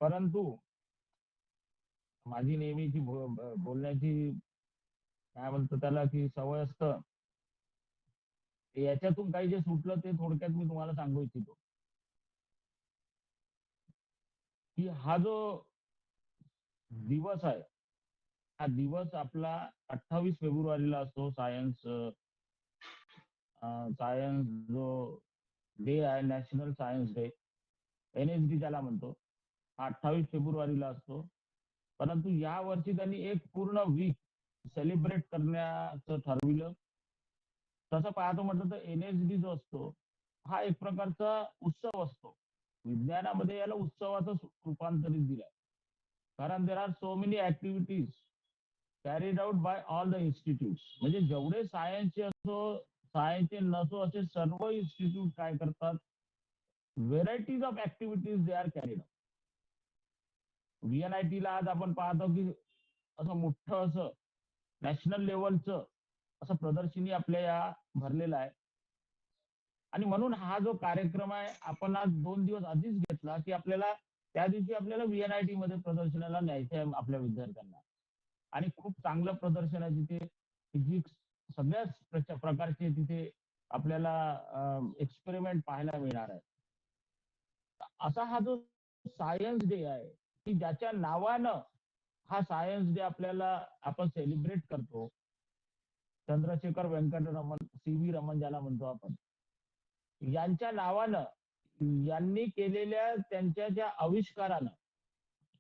परंतु माझी नेहमीची बोलण्याची काय म्हणतो त्याला की सवय असतं, याच्यातून काही जे सुटलं ते थोडक्यात मी तुम्हाला सांगू इच्छितो. की हा जो दिवस आहे, हा दिवस आपला 28 फेब्रुवारीला असतो. सायन्स जो डे आहे, नॅशनल सायन्स डे, NSD ज्याला म्हणतो, हा 28 फेब्रुवारीला असतो. परंतु या वर्षी त्यांनी एक पूर्ण वीक सेलिब्रेट करण्याचं ठरविलं. तसं पाहतो म्हटलं तर NSD जो असतो, हा एक प्रकारचा उत्सव असतो. विज्ञानामध्ये याला उत्सवाचं रूपांतरित दिलंय. कारण there are so many activities carried out by all the institute. म्हणजे जेवढे सायन्सचे असो, सायन्सचे नसो, असे सर्व इन्स्टिट्यूट काय करतात, varieties of activities they are carried out. VNIT ला आज आपण पाहतो की असं मोठं असं नॅशनल लेवलचं असं प्रदर्शनी आपल्या या भरलेलं आहे. आणि म्हणून हा जो कार्यक्रम आहे आपण आज 2 दिवस आधीच घेतला की आपल्याला त्या दिवशी आपल्याला VNIT मध्ये प्रदर्शनाला न्यायचं आहे आपल्या विद्यार्थ्यांना. आणि खूप चांगलं प्रदर्शन आहे तिथे. फिजिक्स सगळ्याच प्रकारचे तिथे आपल्याला एक्सपेरिमेंट पाहायला मिळणार आहे. असा हा जो सायन्स डे आहे की ज्याच्या नावानं हा सायन्स डे आपल्याला आपण सेलिब्रेट करतो. चंद्रशेखर व्यंकट रमण, CV रमण ज्याला म्हणतो आपण, यांच्या नावानं, यांनी केलेल्या त्यांच्या ज्या आविष्कारानं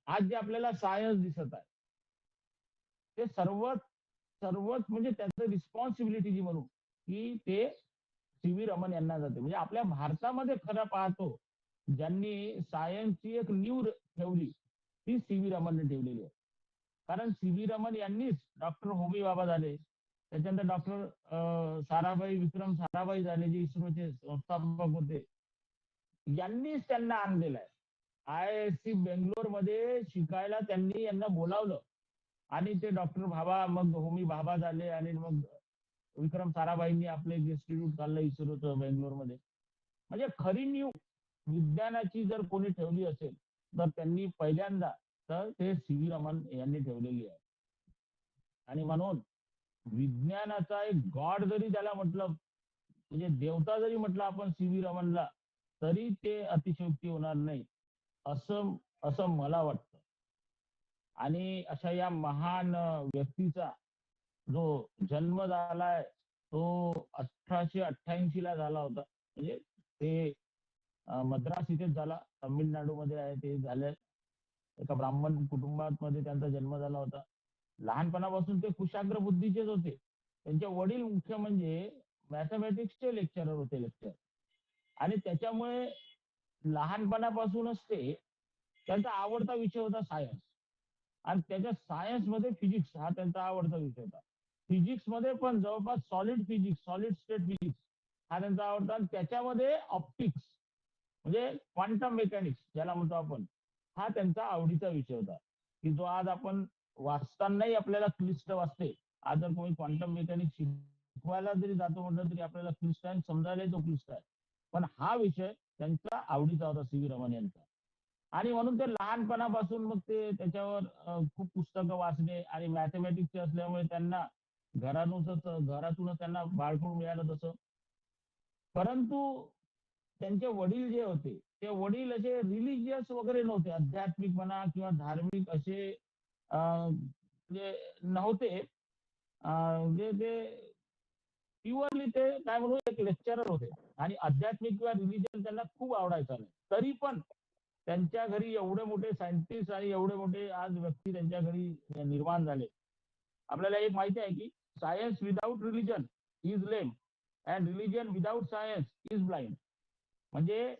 आज जे आपल्याला सायन्स दिसत आहे, ते सर्वच सर्वच म्हणजे त्याचं रिस्पॉन्सिबिलिटी जी म्हणू की ते CV रमण यांना जाते. म्हणजे आपल्या भारतामध्ये खरं पाहतो ज्यांनी सायन्सची एक नीव ठेवली ती CV रमणने ठेवलेली आहे. कारण CV रमण यांनीच डॉक्टर होमी बाबा झाले, त्याच्यानंतर डॉक्टर विक्रम साराभाई झाले, जे इस्रोचे संस्थापक होते, यांनीच त्यांना आणलेलं आहे. IISc बेंगलोर मध्ये शिकायला त्यांनी यांना बोलावलं आणि ते डॉक्टर भाभा, मग होमी भाभा झाले आणि मग विक्रम साराभाईंनी आपले इन्स्टिट्यूट चाललं इस्रोचं बेंगलोरमध्ये. म्हणजे खरी नीव विज्ञानाची जर कोणी ठेवली असेल तर त्यांनी पहिल्यांदा तर ते CV रमण यांनी ठेवलेली आहे. आणि म्हणून विज्ञानाचा एक गॉड जरी त्याला म्हटलं, म्हणजे देवता जरी म्हटलं आपण CV रमणला, तरी ते अतिशयोक्ती होणार नाही असं असं मला वाटतं. आणि अशा या महान व्यक्तीचा जो जन्म झालाय तो 1888 ला झाला होता. म्हणजे ते मद्रास इथेच झाला, तामिळनाडूमध्ये आहे ते झाले. एका ब्राह्मण कुटुंबात मध्ये त्यांचा जन्म झाला होता. लहानपणापासून ते कुशाग्र बुद्धीचेच होते. त्यांचे वडील मुख्य म्हणजे मॅथमॅटिक्सचे लेक्चरर होते, लेक्चर. आणि त्याच्यामुळे लहानपणापासूनच ते त्यांचा आवडता विषय होता सायन्स. आणि त्याच्या सायन्स मध्ये फिजिक्स हा त्यांचा आवडता विषय होता. फिजिक्स मध्ये पण जवळपास solid physics, solid state physics हा त्यांचा आवडता. आणि त्याच्यामध्ये ऑप्टिक्स म्हणजे क्वांटम मेकॅनिक्स ज्याला म्हणतो आपण, हा त्यांचा आवडीचा विषय होता. की जो आज आपण वाचतानाही आपल्याला क्लिष्ट वाटते. आज जर कोणी क्वांटम मेकॅनिक्स शिकवायला जरी जातो म्हटलं तरी आपल्याला क्लिष्ट आहे, समजायलाही तो क्लिष्ट आहे. पण हा विषय त्यांचा आवडीचा होता CV रमण यांचा. आणि म्हणून ते लहानपणापासून मग ते त्याच्यावर खूप पुस्तकं वाचणे आणि मॅथमॅटिक्सचे असल्यामुळे त्यांना घरातूनच त्यांना बाळकडून मिळालं तसं. परंतु त्यांचे वडील जे होते ते वडील असे रिलिजियस वगैरे नव्हते, आध्यात्मिक म्हणा किंवा धार्मिक असे जे नव्हते. म्हणजे ते प्युअरली ते काय म्हणू एक लेक्चरर होते. आणि आध्यात्मिक किंवा रिलिजन त्यांना खूप आवडायचं नाही. तरी पण त्यांच्या घरी एवढे मोठे सायंटिस्ट आणि एवढे मोठे आज व्यक्ती त्यांच्या घरी निर्माण झाले. आपल्याला एक माहिती आहे की science without religion is lame and religion without science is blind. म्हणजे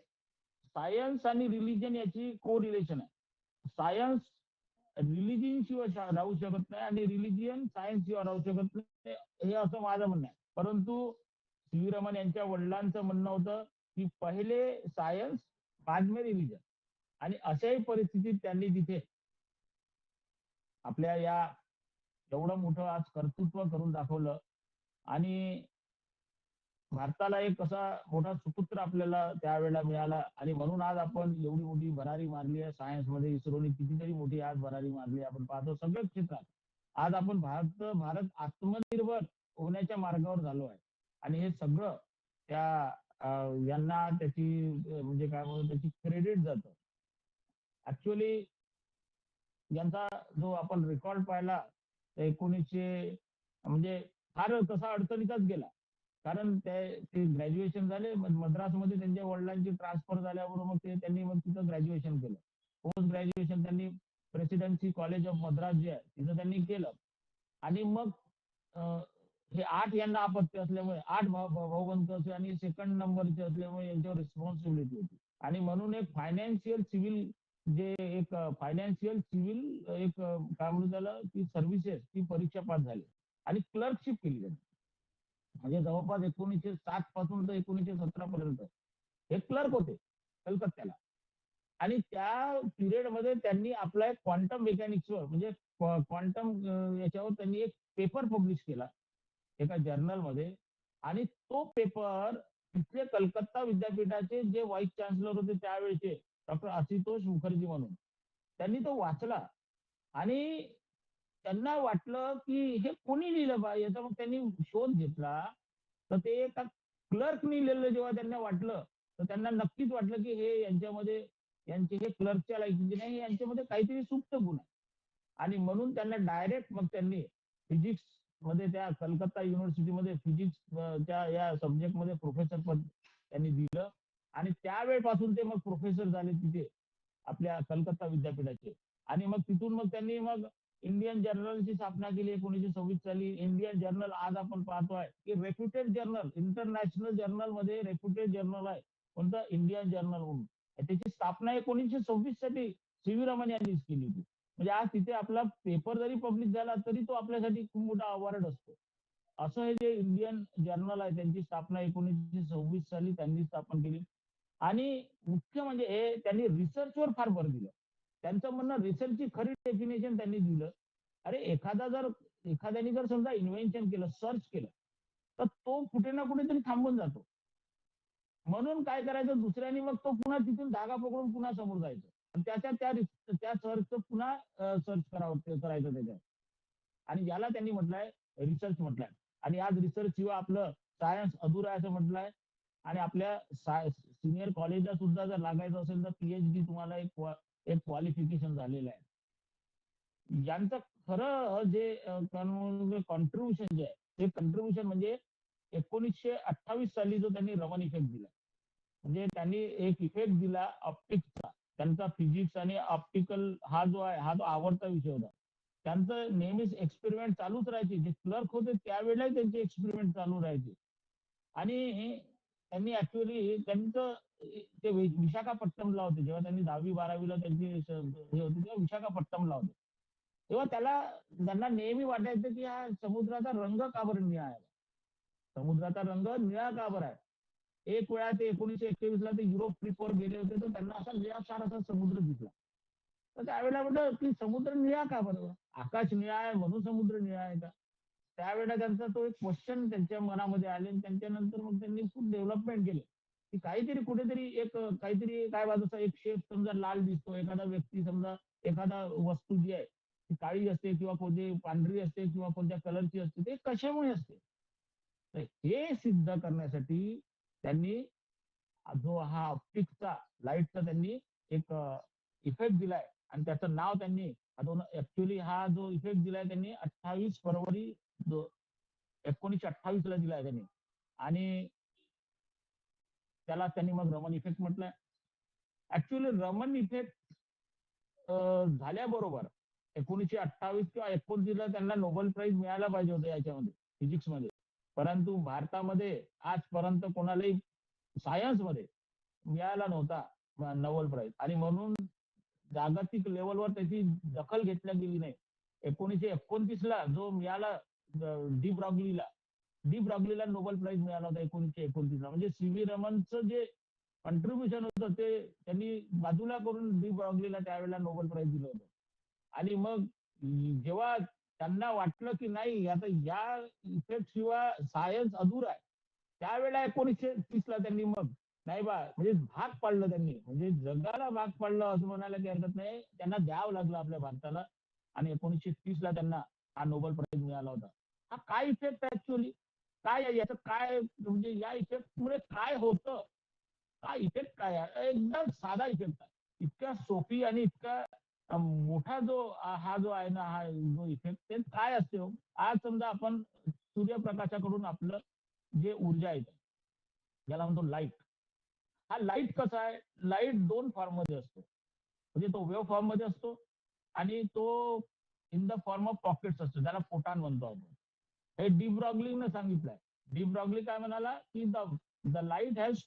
सायन्स आणि रिलिजन याची को रिलेशन आहे. सायन्स रिलिजन शिवाय राहू शकत नाही आणि रिलिजियन सायन्स शिवाय राहू शकत नाही, हे असं माझं म्हणणं आहे. परंतु CV रमण यांच्या वडिलांचं म्हणणं होतं की पहिले सायन्स बाद में रिलिजन. आणि अशाही परिस्थितीत त्यांनी तिथे आपल्या या एवढं मोठं आज कर्तृत्व करून दाखवलं. आणि भारताला एक असा मोठा सुपुत्र आपल्याला त्यावेळेला मिळाला. आणि म्हणून आज आपण एवढी मोठी भरारी मारली आहे सायन्समध्ये. इस्रोने कितीतरी मोठी आज भरारी मारली आपण पाहतो सगळ्याच क्षेत्रात. आज आपण भारत आत्मनिर्भर होण्याच्या मार्गावर झालो आहे. आणि हे सगळं त्या यांना त्याची म्हणजे काय म्हणतो त्याची क्रेडिट जातं. ऍक्च्युअली यांचा जो आपण रेकॉर्ड पाहिला 1900 म्हणजे फार कसा अडचणीचाच गेला. कारण ते ग्रॅज्युएशन झाले, मद्रासमध्ये त्यांच्या वडिलांची ट्रान्सफर झाल्यावर मग त्यांनी मग तिथं ग्रॅज्युएशन केलं. पोस्ट ग्रॅज्युएशन त्यांनी प्रेसिडेन्सी कॉलेज ऑफ मद्रास जे आहे तिथं त्यांनी केलं. आणि मग हे 8 यांना अपत्य असल्यामुळे 8 भाऊबंद असे आणि सेकंड नंबरचे असल्यामुळे यांच्यावर रिस्पॉन्सिबिलिटी होती. आणि म्हणून एक फायनान्शियल सिव्हिल जे एक फायनान्शियल सिव्हिल एक काय म्हणू त्याला की सर्व्हिसेस ती परीक्षा पास झाली आणि क्लर्कशिप केली त्यांनी. म्हणजे जवळपास 1907 पासून तर 1917 पर्यंत हे क्लर्क होते कलकत्त्याला. आणि त्या पिरियड मध्ये त्यांनी आपला क्वांटम मेकॅनिक्सवर म्हणजे क्वांटम याच्यावर त्यांनी एक पेपर पब्लिश केला एका जर्नलमध्ये. आणि तो पेपर तिथले कलकत्ता विद्यापीठाचे जे व्हाईस चान्सलर होते त्यावेळेचे डॉक्टर आशुतोष मुखर्जी म्हणून, त्यांनी तो वाचला. आणि त्यांना वाटलं की हे कोणी लिहिलं बा याचा. मग त्यांनी शोध घेतला तर ते एका क्लर्कनी लिहिलं. जेव्हा त्यांना वाटलं तर त्यांना नक्कीच वाटलं की हे यांच्यामध्ये यांचे हे क्लर्कच्या लायकीचे नाही, यांच्यामध्ये काहीतरी सुप्त गुण आहे. आणि म्हणून त्यांना डायरेक्ट मग त्यांनी फिजिक्स मध्ये त्या कलकत्ता युनिव्हर्सिटीमध्ये फिजिक्स त्या या सब्जेक्ट मध्ये प्रोफेसर पद त्यांनी दिलं. आणि त्यावेळेपासून ते मग प्रोफेसर झाले तिथे आपल्या कलकत्ता विद्यापीठाचे. आणि मग तिथून मग त्यांनी मग इंडियन जर्नलची स्थापना केली 1926 साली. इंडियन जर्नल आज आपण पाहतोय की रेप्युटेड जर्नल, इंटरनॅशनल जर्नल मध्ये रेप्युटेड जर्नल आहे कोणतं, इंडियन जर्नल म्हणून. त्याची स्थापना 1926 साठी सी.व्ही. रमन यांनीच केली होती. म्हणजे आज तिथे आपला पेपर जरी पब्लिश झाला तरी तो आपल्यासाठी खूप मोठा अवॉर्ड असतो. असं हे जे इंडियन जर्नल आहे त्यांची स्थापना 1926 साली त्यांनी स्थापन केली. आणि मुख्य म्हणजे हे त्यांनी रिसर्चवर फार भर दिला. त्यांचं म्हणणं रिसर्चची खरी डेफिनेशन त्यांनी दिलं. अरे एखाद्याने जर समजा इन्व्हेन्शन केलं, सर्च केलं तर तो कुठे ना कुठेतरी थांबून जातो. म्हणून काय करायचं दुसऱ्याने मग तो पुन्हा तिथून धागा पकडून पुन्हा समोर जायचं आणि त्या सर्चचं पुन्हा सर्च करायचं त्याच्यात. आणि याला त्यांनी म्हटलंय रिसर्च म्हटलंय. आणि आज रिसर्च शिवाय आपलं सायन्स अधुरा आहे असं म्हटलंय. आणि आपल्या सिनियर कॉलेजला सुद्धा जर लागायचं असेल तर PhD तुम्हाला एक क्वालिफिकेशन झालेलं आहे. यांचं खरं जे कॉन्ट्रीब्युशन जे आहे ते कॉन्ट्रीब्युशन म्हणजे 1928 साली जो त्यांनी रमन इफेक्ट दिला. म्हणजे त्यांनी एक इफेक्ट दिला ऑप्टिक्सचा. त्यांचा फिजिक्स आणि ऑप्टिकल हा जो आहे हा तो आवडता विषय होता. त्यांचं नेहमीच एक्सपेरिमेंट चालूच राहायचे. जे क्लर्क होते त्यावेळेलाही त्यांचे एक्सपेरिमेंट चालू राहायचे. आणि त्यांनी ऍक्च्युअली त्यांचं ते विशाखापट्टणमला होते. जेव्हा त्यांनी 10वी-12वीला त्यांची हे होती तेव्हा विशाखापट्टणमला होते. तेव्हा त्यांना नेहमी वाटायचं की हा समुद्राचा रंग का बरं निळा आहे, समुद्राचा रंग निळा का बरं आहे. एक वेळा ते 1921 ला ते युरोप ट्रिपवर गेले होते तर त्यांना असा निळाशार असा समुद्र दिसला. तर त्यावेळेला म्हटलं की समुद्र निळा का बरं, आकाश निळा आहे म्हणून समुद्र निळा आहे का. त्यावेळेला त्यांचा तो एक क्वेश्चन त्यांच्या मनामध्ये आले. आणि त्यांच्यानंतर मग त्यांनी खूप डेव्हलपमेंट केले की काहीतरी कुठेतरी एक काहीतरी काय बाजूचा एक शेप समजा लाल दिसतो, एखादा व्यक्ती समजा एखादा वस्तू जी आहे ती काळी असते किंवा कोणती पांढरी असते किंवा कोणत्या कलरची असते, ते कशामुळे असते. तर हे सिद्ध करण्यासाठी त्यांनी जो हा ऑप्टिक्सचा लाईटचा त्यांनी एक इफेक्ट दिलाय. आणि त्याचं नाव त्यांनी ऍक्च्युअली हा जो इफेक्ट दिलाय त्यांनी 28 फरवरी 1928 ला दिलाय त्यांनी. आणि त्याला त्यांनी मग रमन इफेक्ट म्हटलंय. ऍक्च्युअली रमन इफेक्ट झाल्याबरोबर 1928 किंवा 29 ला त्यांना नोबेल प्राइज मिळायला पाहिजे होतं याच्यामध्ये फिजिक्समध्ये. परंतु भारतामध्ये आजपर्यंत कोणालाही सायन्समध्ये मिळाला नव्हता नोबेल प्राइज. आणि म्हणून जागतिक लेवलवर त्याची दखल घेतल्या गेली नाही. 1929 ला जो मिळाला डी ब्रॉग्लीला नोबेल प्राइज मिळाला होता 1929 ला. म्हणजे सी.व्ही. रमनचं जे कॉन्ट्रीब्युशन होतं ते त्यांनी बाजूला करून डी ब्रॉग्लीला त्यावेळेला नोबेल प्राइज दिलं होतं. आणि मग जेव्हा त्यांना वाटलं की नाही आता या इफेक्ट शिवाय सायन्स अधूर आहे, त्यावेळेला 1930 ला त्यांनी मग नाही बा म्हणजे भाग पाडलं त्यांनी. म्हणजे जगाला भाग पाडलं असं म्हणायला काही हरकत नाही. त्यांना द्यावं लागलं आपल्या भारताला. आणि 1930 ला त्यांना हा नोबेल प्राइज मिळाला होता. हा काय इफेक्ट आहे ऍक्च्युअली, काय आहे याचं, काय म्हणजे या इफेक्टमुळे काय होतं, काय इफेक्ट काय आहे, एकदम साधा इफेक्ट आहे. इतका सोपी आणि इतका मोठा जो हा जो आहे ना, हा जो इफेक्ट ते काय असते हो. आज समजा आपण सूर्यप्रकाशाकडून आपलं जे ऊर्जा येते, ज्याला म्हणतो लाईट, हा लाईट कसा आहे, लाईट दोन फॉर्म मध्ये असतो. म्हणजे तो वेव्ह फॉर्म मध्ये असतो आणि तो in the form of pockets असतो, ज्याला फोटॉन म्हणतो आपण. हे डीब्रॉग्लिंगने सांगितलंय. डीब्रॉग्ली काय म्हणाला की the light has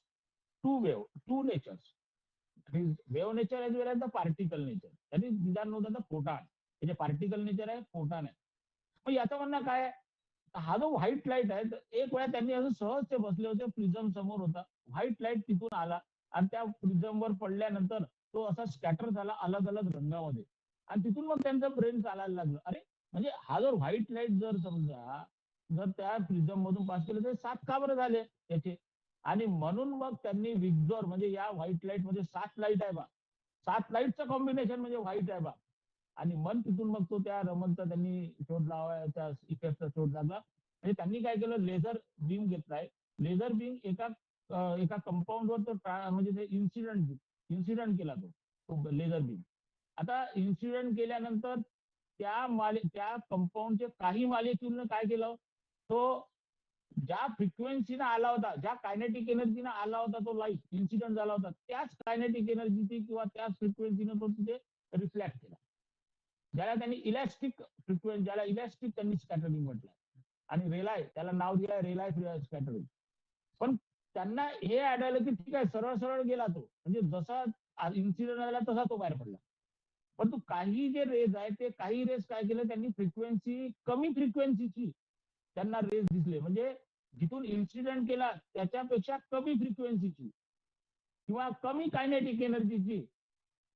two natures, wave nature as well as the particle nature. That is these are known the photon. हे जे पार्टिकल नेचर आहे, फोटॉन आहे. मग याचं म्हणणं काय आहे, हा जो व्हाईट लाईट आहे, एक वेळा त्यांनी असं सहज ते बसले होते, प्रिझम समोर होता, व्हाईट लाईट तिथून आला आणि त्या प्रिझमवर पडल्यानंतर तो असा स्कॅटर झाला अलग अलग रंगामध्ये. आणि तिथून मग त्यांचं ब्रेन चालायला लागलं. अरे म्हणजे हा जर व्हाईट लाईट जर समजा जर त्या प्रिझम मधून पास केलं तर 7 का बरं झाले त्याचे. आणि म्हणून मग त्यांनी विक्झॉर, म्हणजे या व्हाईट लाईट मध्ये 7 लाईट आहे बा, 7 लाईटचं कॉम्बिनेशन म्हणजे व्हाईट आहे बा. आणि मन तिथून मग तो त्या रमनचा त्यांनी शोध लावा, त्या इफेक्टचा शोध लागला. म्हणजे त्यांनी काय केलं, लेझर बीम घेतलाय. लेझर बीम एका कंपाऊंडवर तो म्हणजे ते इन्सिडेंट केला तो लेझर बीम. आता इन्सिडेंट केल्यानंतर त्या कंपाऊंडचे काही मालिक्यूलनं काय केलं, तो ज्या फ्रिक्वेन्सीनं आला होता, ज्या कायनेटिक एनर्जीनं आला होता तो लाईट इन्सिडेंट झाला होता, त्याच कायनेटिक एनर्जीची किंवा त्याच फ्रिक्वेन्सीनं तो तिथे रिफ्लेक्ट केला. ज्याला त्यांनी इलॅस्टिक फ्रिक्वेन्सी, ज्याला इलॅस्टिक त्यांनी स्कॅटरिंग म्हटलंय. आणि रेलाय, त्याला नाव दिलंय रेलाय स्कॅटरिंग. पण त्यांना हे आढळलं की ठीक आहे, सरळ सरळ गेला तो, म्हणजे जसा इन्सिडेंट झाला तसा तो बाहेर पडला. पण तो काही जे रेज आहे, ते काही रेज काय केलं त्यांनी, फ्रिक्वेन्सी कमी फ्रिक्वेन्सीची त्यांना रेज दिसले. म्हणजे जिथून इन्सिडेंट केला त्याच्यापेक्षा कमी फ्रिक्वेन्सीची किंवा कमी कायनेटिक एनर्जीची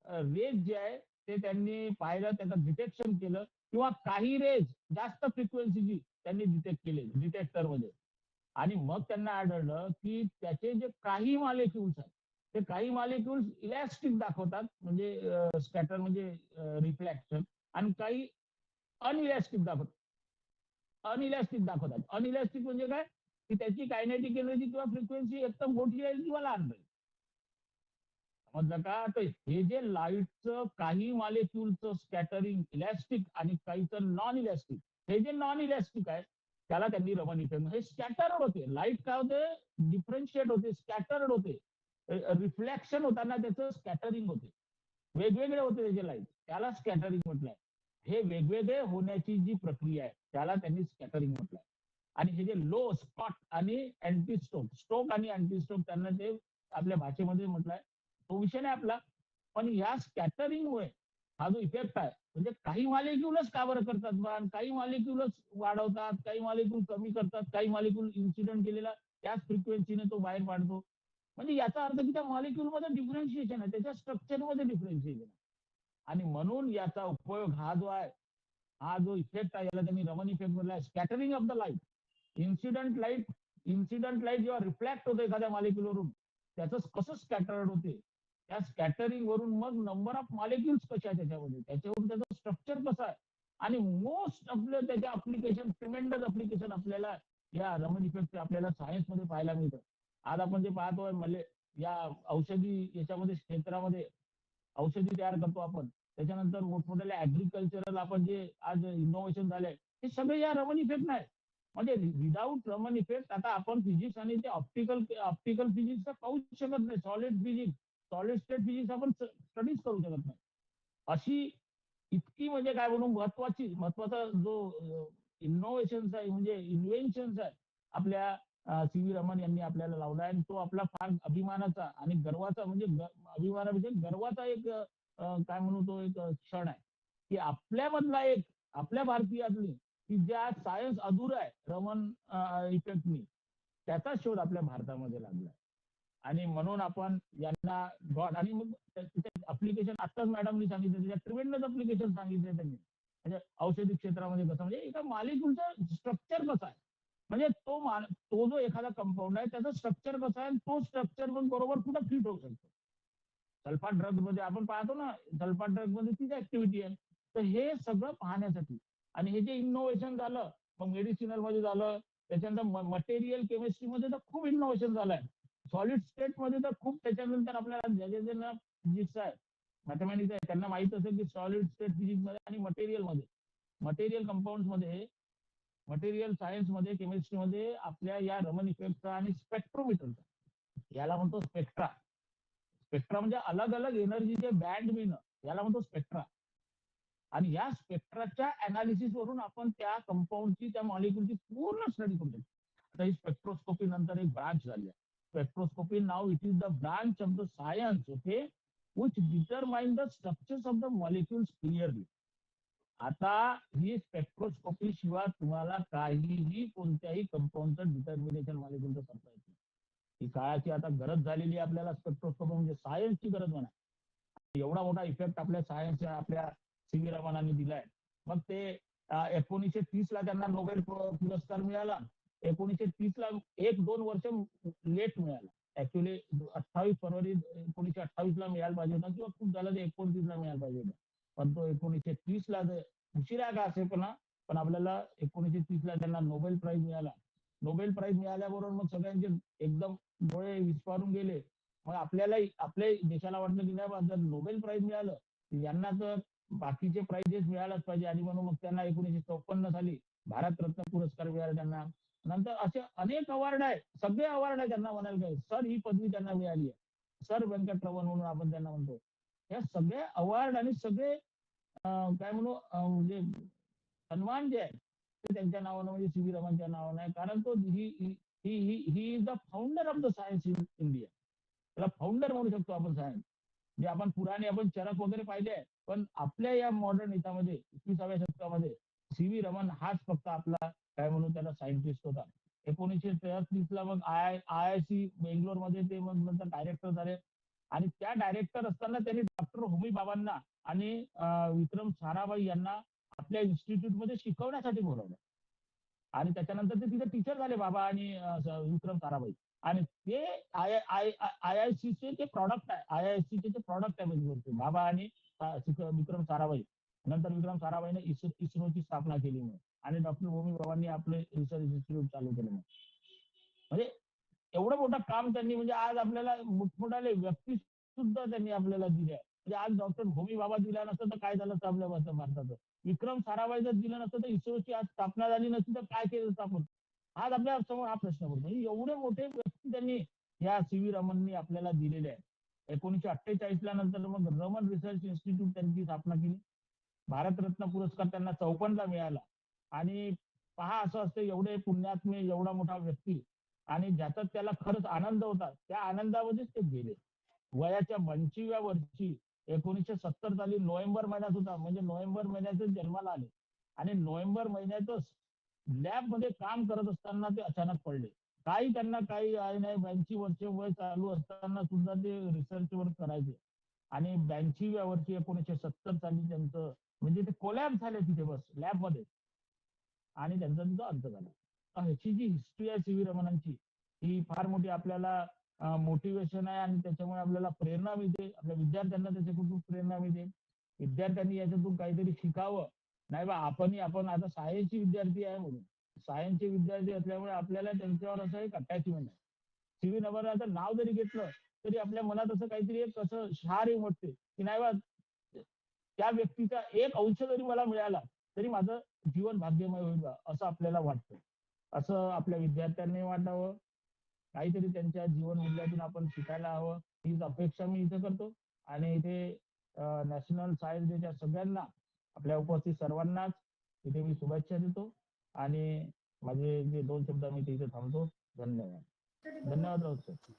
रेज जे आहे ते त्यांनी पाहिलं, त्याचं डिटेक्शन केलं. किंवा काही रेज जास्त फ्रिक्वेन्सीची त्यांनी डिटेक्ट केले डिटेक्टरमध्ये. आणि मग त्यांना आढळलं की त्याचे जे काही मॉलिक्युल्स आहेत, ते काही मॉलिक्युल्स इलॅस्टिक दाखवतात, म्हणजे स्कॅटर म्हणजे रिफ्लेक्शन, आणि काही अनइलॅस्टिक दाखवतात. अनइलॅस्टिक म्हणजे काय, की त्याची कायनेटिक एनर्जी किंवा फ्रिक्वेन्सी एकदम मोठी राहील किंवा लहान राहील. समजलं का. तर हे जे लाईटचं काही मॉलिक्युलचं स्कॅटरिंग इलॅस्टिक आणि काहीचं नॉन इलॅस्टिक, हे जे नॉन इलॅस्टिक आहे त्याला त्यांनी रमन इफेक्ट. हे स्कॅटर्ड होते, लाईट काय होते, डिफरन्शिएट होते, स्कॅटर्ड होते, रिफ्लेक्शन होताना त्याचं स्कॅटरिंग होते, वेगवेगळे होते त्याचे लाईट, त्याला स्कॅटरिंग म्हटलंय. हे वेगवेगळे होण्याची जी प्रक्रिया आहे त्याला त्यांनी स्कॅटरिंग म्हटलंय. आणि हे जे लो स्पॉट आणि स्टोक आणि अँटीस्टोक, त्यांना ते आपल्या भाषेमध्ये म्हटलंय. तो विषय नाही आपला. पण या स्कॅटरिंगमुळे हा जो इफेक्ट आहे, म्हणजे काही मॉलिक्युलच का बरं करतात बा, काही मॉलिक्युलच वाढवतात, काही मॉलिक्युल कमी करतात, काही मॉलिक्युल इन्सिडेंट केलेला त्याच फ्रिक्वेन्सीने तो बाहेर पाडतो. म्हणजे याचा अर्थ की त्या मॉलिक्युल मध्ये डिफरन्शिएशन आहे, त्याच्या स्ट्रक्चरमध्ये डिफरन्शिएशन आहे. आणि म्हणून याचा उपयोग हा जो आहे, हा जो इफेक्ट आहे, याला त्यांनी रमन इफेक्ट म्हटलाय. Scattering of the light, incident light जेव्हा रिफ्लेक्ट होते एखाद्या मॉलिक्युलवरून, त्याचं कसं स्कॅटर्ड होते, त्या स्कॅटरिंग वरून मग नंबर ऑफ मॉलिक्युल्स कशा आहे त्याच्यामध्ये, त्याच्यावरून त्याचं स्ट्रक्चर कसं आहे. आणि मोस्ट आपलं त्याच्या अप्लिकेशन, ट्रिमेंडस अप्लिकेशन आपल्याला या रमन इफेक्ट आपल्याला सायन्समध्ये पाहायला मिळतं. आज आपण जे पाहतोय म्हणजे या औषधी याच्यामध्ये क्षेत्रामध्ये औषधी तयार करतो आपण, त्याच्यानंतर मोठमोठ्या ऍग्रिकल्चरल आपण जे आज इनोव्हेशन झालंय, हे सगळे या रमन इफेक्ट नाही. म्हणजे विदाऊट रमन इफेक्ट आता आपण फिजिक्स आणि ते ऑप्टिकल फिजिक्स पाहूच शकत नाही. सॉलिड स्टेट फिजिक्स आपण स्टडीज करू शकत नाही. अशी इतकी म्हणजे काय म्हणून महत्वाचा जो इनोव्हेशन आहे, म्हणजे इन्व्हेन्शन आहे, आपल्या सी व्ही रमन यांनी आपल्याला लावला. आणि तो आपला फार अभिमानाचा आणि गर्वाचा, म्हणजे अभिमानापेक्षा गर्वाचा एक काय म्हणू तो एक क्षण आहे, की आपल्यामधला एक, आपल्या भारतीयातली, की ज्या सायन्स अधूर आहे रमन इफेक्टनी, त्याचा शोध आपल्या भारतामध्ये लागलाय. आणि म्हणून आपण यांना गॉड, आणि मग अप्लिकेशन आत्ताच मॅडमनी सांगितलं, त्याच्या ट्रिमेंडस अप्लिकेशन सांगितले त्यांनी. म्हणजे औषधी क्षेत्रामध्ये कसं, म्हणजे एका मॉलिक्युलचं स्ट्रक्चर कसं आहे, म्हणजे तो जो एखादा कंपाऊंड आहे त्याचं स्ट्रक्चर कसं आहे, तो स्ट्रक्चर पण बरोबर कुठं फिट होऊ शकतो. सल्फा ड्रग मध्ये आपण पाहतो ना, सल्फा ड्रग मध्ये तीच ऍक्टिव्हिटी आहे. तर हे सगळं पाहण्यासाठी आणि हे जे इनोव्हेशन झालं, मग मेडिसिनल मध्ये झालं, त्याच्यानंतर मटेरियल केमिस्ट्रीमध्ये तर खूप इनोव्हेशन झालंय. सॉलिड स्टेट मध्ये तर खूप, त्याच्यानंतर आपल्याला ज्यांना फिजिक्स आहे, मॅथमॅटिक्स आहे, त्यांना माहित असेल की सॉलिड स्टेट फिजिक्स मध्ये आणि मटेरियल मध्ये, मटेरियल कंपाऊंड मध्ये, मटेरियल सायन्स मध्ये, केमिस्ट्री मध्ये आपल्या या रमन इफेक्टचा आणि स्पेक्ट्रोमीटरचा, याला म्हणतो स्पेक्ट्रा. स्पेक्ट्रा म्हणजे अलग अलग एनर्जीचे बँड मिळणं, याला म्हणतो स्पेक्ट्रा. आणि या स्पेक्ट्राच्या अनालिसिस वरून आपण त्या कंपाऊंडची, त्या मॉलिक्युलची पूर्ण स्टडी करू शकतो. आता ही स्पेक्ट्रोस्कोपी नंतर एक ब्रांच झाली आहे. Spectroscopy now it is the branch of the science, okay, which determine the structures of the molecules clearly. आता ही स्पेक्ट्रोस्कोपी शिवाय तुम्हाला काहीही कोणत्याही कंपाऊंडचं डिटर्मिनेशन मॉलिक्युलचं करता येत नाही. ही काळाची आता गरज झालेली आहे आपल्याला. स्पेक्ट्रोस्कोपी म्हणजे सायन्सची गरज म्हणा. एवढा मोठा इफेक्ट आपल्या सायन्सच्या, आपल्या सी.व्ही. रमणांनी दिलाय. मग ते 1930 ला त्यांना नोबेल पुरस्कार मिळाला. 1930 ला 1-2 वर्ष लेट मिळाला. ऍक्च्युली 28 फरवरी 1928 ला मिळायला पाहिजे होता, किंवा खूप झालं ते 29 ला मिळायला पाहिजे होता. पण तो 1930 ला उशिरा का असेल पण आपल्याला 1930 ला त्यांना नोबेल प्राइज मिळाला. नोबेल प्राइज मिळाल्याबरोबर मग सगळ्यांचे एकदम डोळे विस्फारून गेले. मग आपल्या देशाला वाटलं की नाही, जर नोबेल प्राइज मिळालं यांना तर बाकीचे प्राइजेस मिळायलाच पाहिजे. आणि म्हणून मग त्यांना 1954 साली भारतरत्न पुरस्कार मिळाला त्यांना. नंतर असे अनेक अवॉर्ड आहे, सगळे अवॉर्ड आहे त्यांना म्हणायला काय, सर ही पदवी त्यांना मिळाली आहे, सर व्यंकटरमण म्हणून आपण त्यांना म्हणतो. या सगळे अवॉर्ड आणि सगळे काय म्हणू म्हणजे सन्मान जे आहे ते त्यांच्या नावानं, म्हणजे सी.व्ही. रमणच्या नावानं आहे. कारण तो he is the founder of the science in India. त्याला फाउंडर म्हणू शकतो आपण सायन्स. म्हणजे आपण पुराणे आपण चरक वगैरे पाहिले आहे, पण आपल्या या मॉडर्न याच्यामध्ये 21व्या शतकामध्ये सी.व्ही. रमण हाच फक्त आपला काय म्हणून त्याला सायंटिस्ट होता. 1933 ला मग IIC बेंगलोर मध्ये ते मग नंतर डायरेक्टर झाले. आणि त्या डायरेक्टर असताना त्यांनी डॉक्टर होमी बाबांना आणि विक्रम साराभाई यांना आपल्या इन्स्टिट्यूट मध्ये शिकवण्यासाठी बोलवलं. आणि त्याच्यानंतर ते तिथे टीचर झाले, बाबा आणि विक्रम साराभाई. आणि ते IIC चे प्रॉडक्ट आहे, IIC चे प्रॉडक्ट आहे म्हणजे बाबा आणि विक्रम साराभाई. नंतर विक्रम साराभाईने इस्रोची स्थापना केली मग, आणि डॉक्टर होमी बाबांनी आपले रिसर्च इन्स्टिट्यूट चालू केलं. म्हणजे एवढं मोठं काम त्यांनी, म्हणजे आज आपल्याला मोठमोठाले व्यक्ती सुद्धा त्यांनी आपल्याला दिल्या. म्हणजे आज डॉक्टर होमी बाबा दिला नसतं तर काय झालं असतं आपल्या भारताचं. विक्रम साराभाई जर दिलं नसतं तर इस्रोची आज स्थापना झाली नसती तर काय केलं असतं आपण. आज आपल्या समोर हा प्रश्न पडतो. एवढे मोठे व्यक्ती त्यांनी या सी.व्ही. रमणनी आपल्याला दिलेले आहे. 1948 ला नंतर मग रमन रिसर्च इन्स्टिट्यूट त्यांची स्थापना केली. भारतरत्न पुरस्कार त्यांना 54 ला मिळाला. आणि पहा, असं असतं एवढे पुण्यात्मे, एवढा मोठा व्यक्ती, आणि ज्याचा त्याला खरंच आनंद होता त्या आनंदामध्येच ते गेले. वयाच्या 85व्या वर्षी 1970 साली नोव्हेंबर महिन्यात होता, म्हणजे नोव्हेंबर महिन्यातच जन्माला आले. आणि नोव्हेंबर महिन्यातच लॅब मध्ये काम करत असताना ते अचानक पडले. काही त्यांना काही आहे नाही, 82 वर्ष वय चालू असताना सुद्धा ते रिसर्च वर्क करायचे. आणि 82व्या वर्षी 1970 साली त्यांचं म्हणजे ते कोलॅब झाले तिथे बस लॅब मध्ये, आणि त्यांचा तिथं अंत झाला. ह्याची जी हिस्ट्री आहे सी.व्ही. रमणांची, ही फार मोठी आपल्याला मोटिवेशन आहे. आणि त्याच्यामुळे आपल्याला प्रेरणा मिळते, आपल्या विद्यार्थ्यांना त्याच्याकडून प्रेरणा मिळते. विद्यार्थ्यांनी याच्यातून काहीतरी शिकावं. नाही बा, आपण आता सायन्सचे विद्यार्थी आहे म्हणून, सायन्सचे विद्यार्थी असल्यामुळे आपल्याला त्यांच्यावर असं एक अटॅचमेंट आहे. सी.व्ही. रमणाचं नाव जरी घेतलं तरी आपल्या मनात असं काहीतरी एक असं क्षार वाटते की नाही बा, त्या व्यक्तीचा एक अंश जरी मला मिळाला तरी माझं जीवन भाग्यमय होईल असं आपल्याला वाटतं. असं आपल्या विद्यार्थ्यांनी वाटावं, काहीतरी त्यांच्या जीवन मूल्यातून आपण शिकायला हवं, हीच अपेक्षा मी इथे करतो. आणि इथे नॅशनल सायन्स डेच्या सगळ्यांना, आपल्या उपस्थित सर्वांनाच इथे मी शुभेच्छा देतो. आणि माझे जे 2 शब्द मी इथे थांबतो. धन्यवाद. धन्यवाद Raut sir.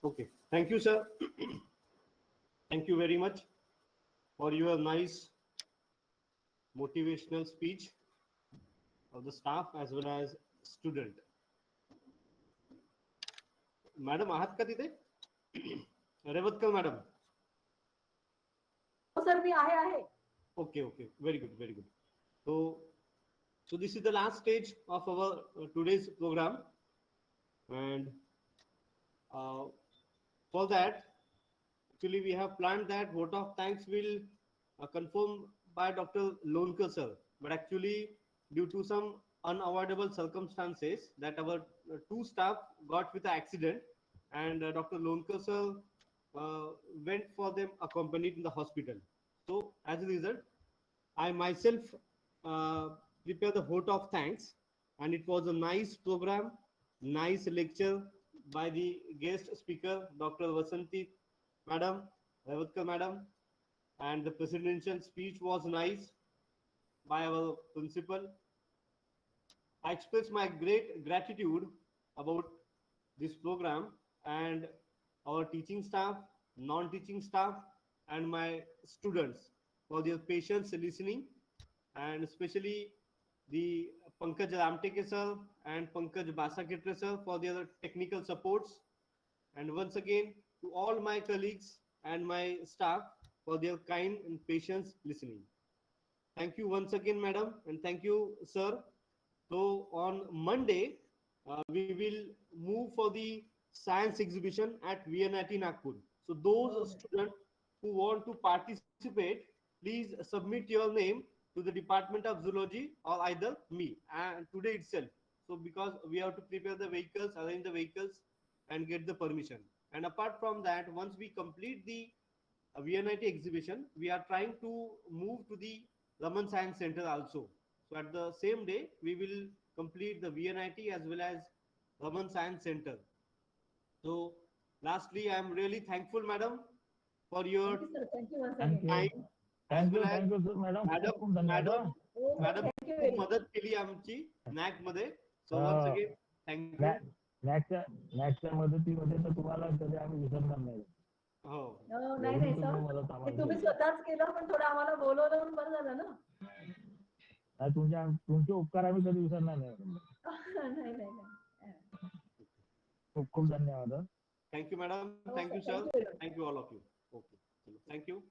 Okay, thank you, sir. Thank you very much for your nice motivational speech of the staff as well as student. Madam आहात का तिथे? रेवतकर मॅडम. हो सर, मी आहे. Okay, very good. So this is the last stage of our today's program, and for that actually we have planned that vote of thanks will confirm by Dr. Lonkar sir. but actually, due to some unavoidable circumstances, that our two staff got with an accident, and Dr. Lonkar sir uh, went for them accompanied in the hospital. So, as a result, I myself uh, prepare the vote of thanks, and it was a nice program, nice lecture by the guest speaker, Dr. Vasanti Madam, Ravatkar Madam, and the presidential speech was nice by our principal. I express my great gratitude about this program and our teaching staff, non-teaching staff, and my students for their patience listening, and especially the Pankaj Ramteke sir and Pankaj Basaketre sir for their technical supports, and once again to all my colleagues and my staff for their kind and patience listening. Thank you once again, madam, and thank you, sir. So on Monday, we will move for the science exhibition at VNIT Nagpur. So those students who want to participate, please submit your name to the Department of Zoology or either me and today itself. So because we have to prepare the vehicles, arrange the vehicles, and get the permission. And apart from that, once we complete the VNIT exhibition, we are trying to move to the Raman Science Center also. So at the same day, we will complete the VNIT as well as Raman Science Center. So lastly, I am really thankful, madam, for your Thank you, sir. Thank you once Thank again. you. time as well as thank you sir madam madam, खूप खूप धन्यवाद madam, Oh, sir, madam thank you खूप very much. मदत केली आमची नॅक मध्ये. So once again, thank you. नॅकच्या नॅकच्या मदतीमध्ये तर तुम्हाला कधी आम्ही विसरणार नाही हो. नाही एवढी नाही तुम्ही सर मदत ते आम्हाला तुम्ही केली. स्वतःच केलं पण थोडं आम्हाला बोलवलं म्हणून बरं झालं ना. नाही, तुमचे उपकार आम्ही कधी विसरणार नाही मॅडम. नाही नाही नाही. खूप खूप धन्यवाद. Thank you, madam. हो Thank you, sir sir. Thank you. Thank you, all of you. Okay. Thank you.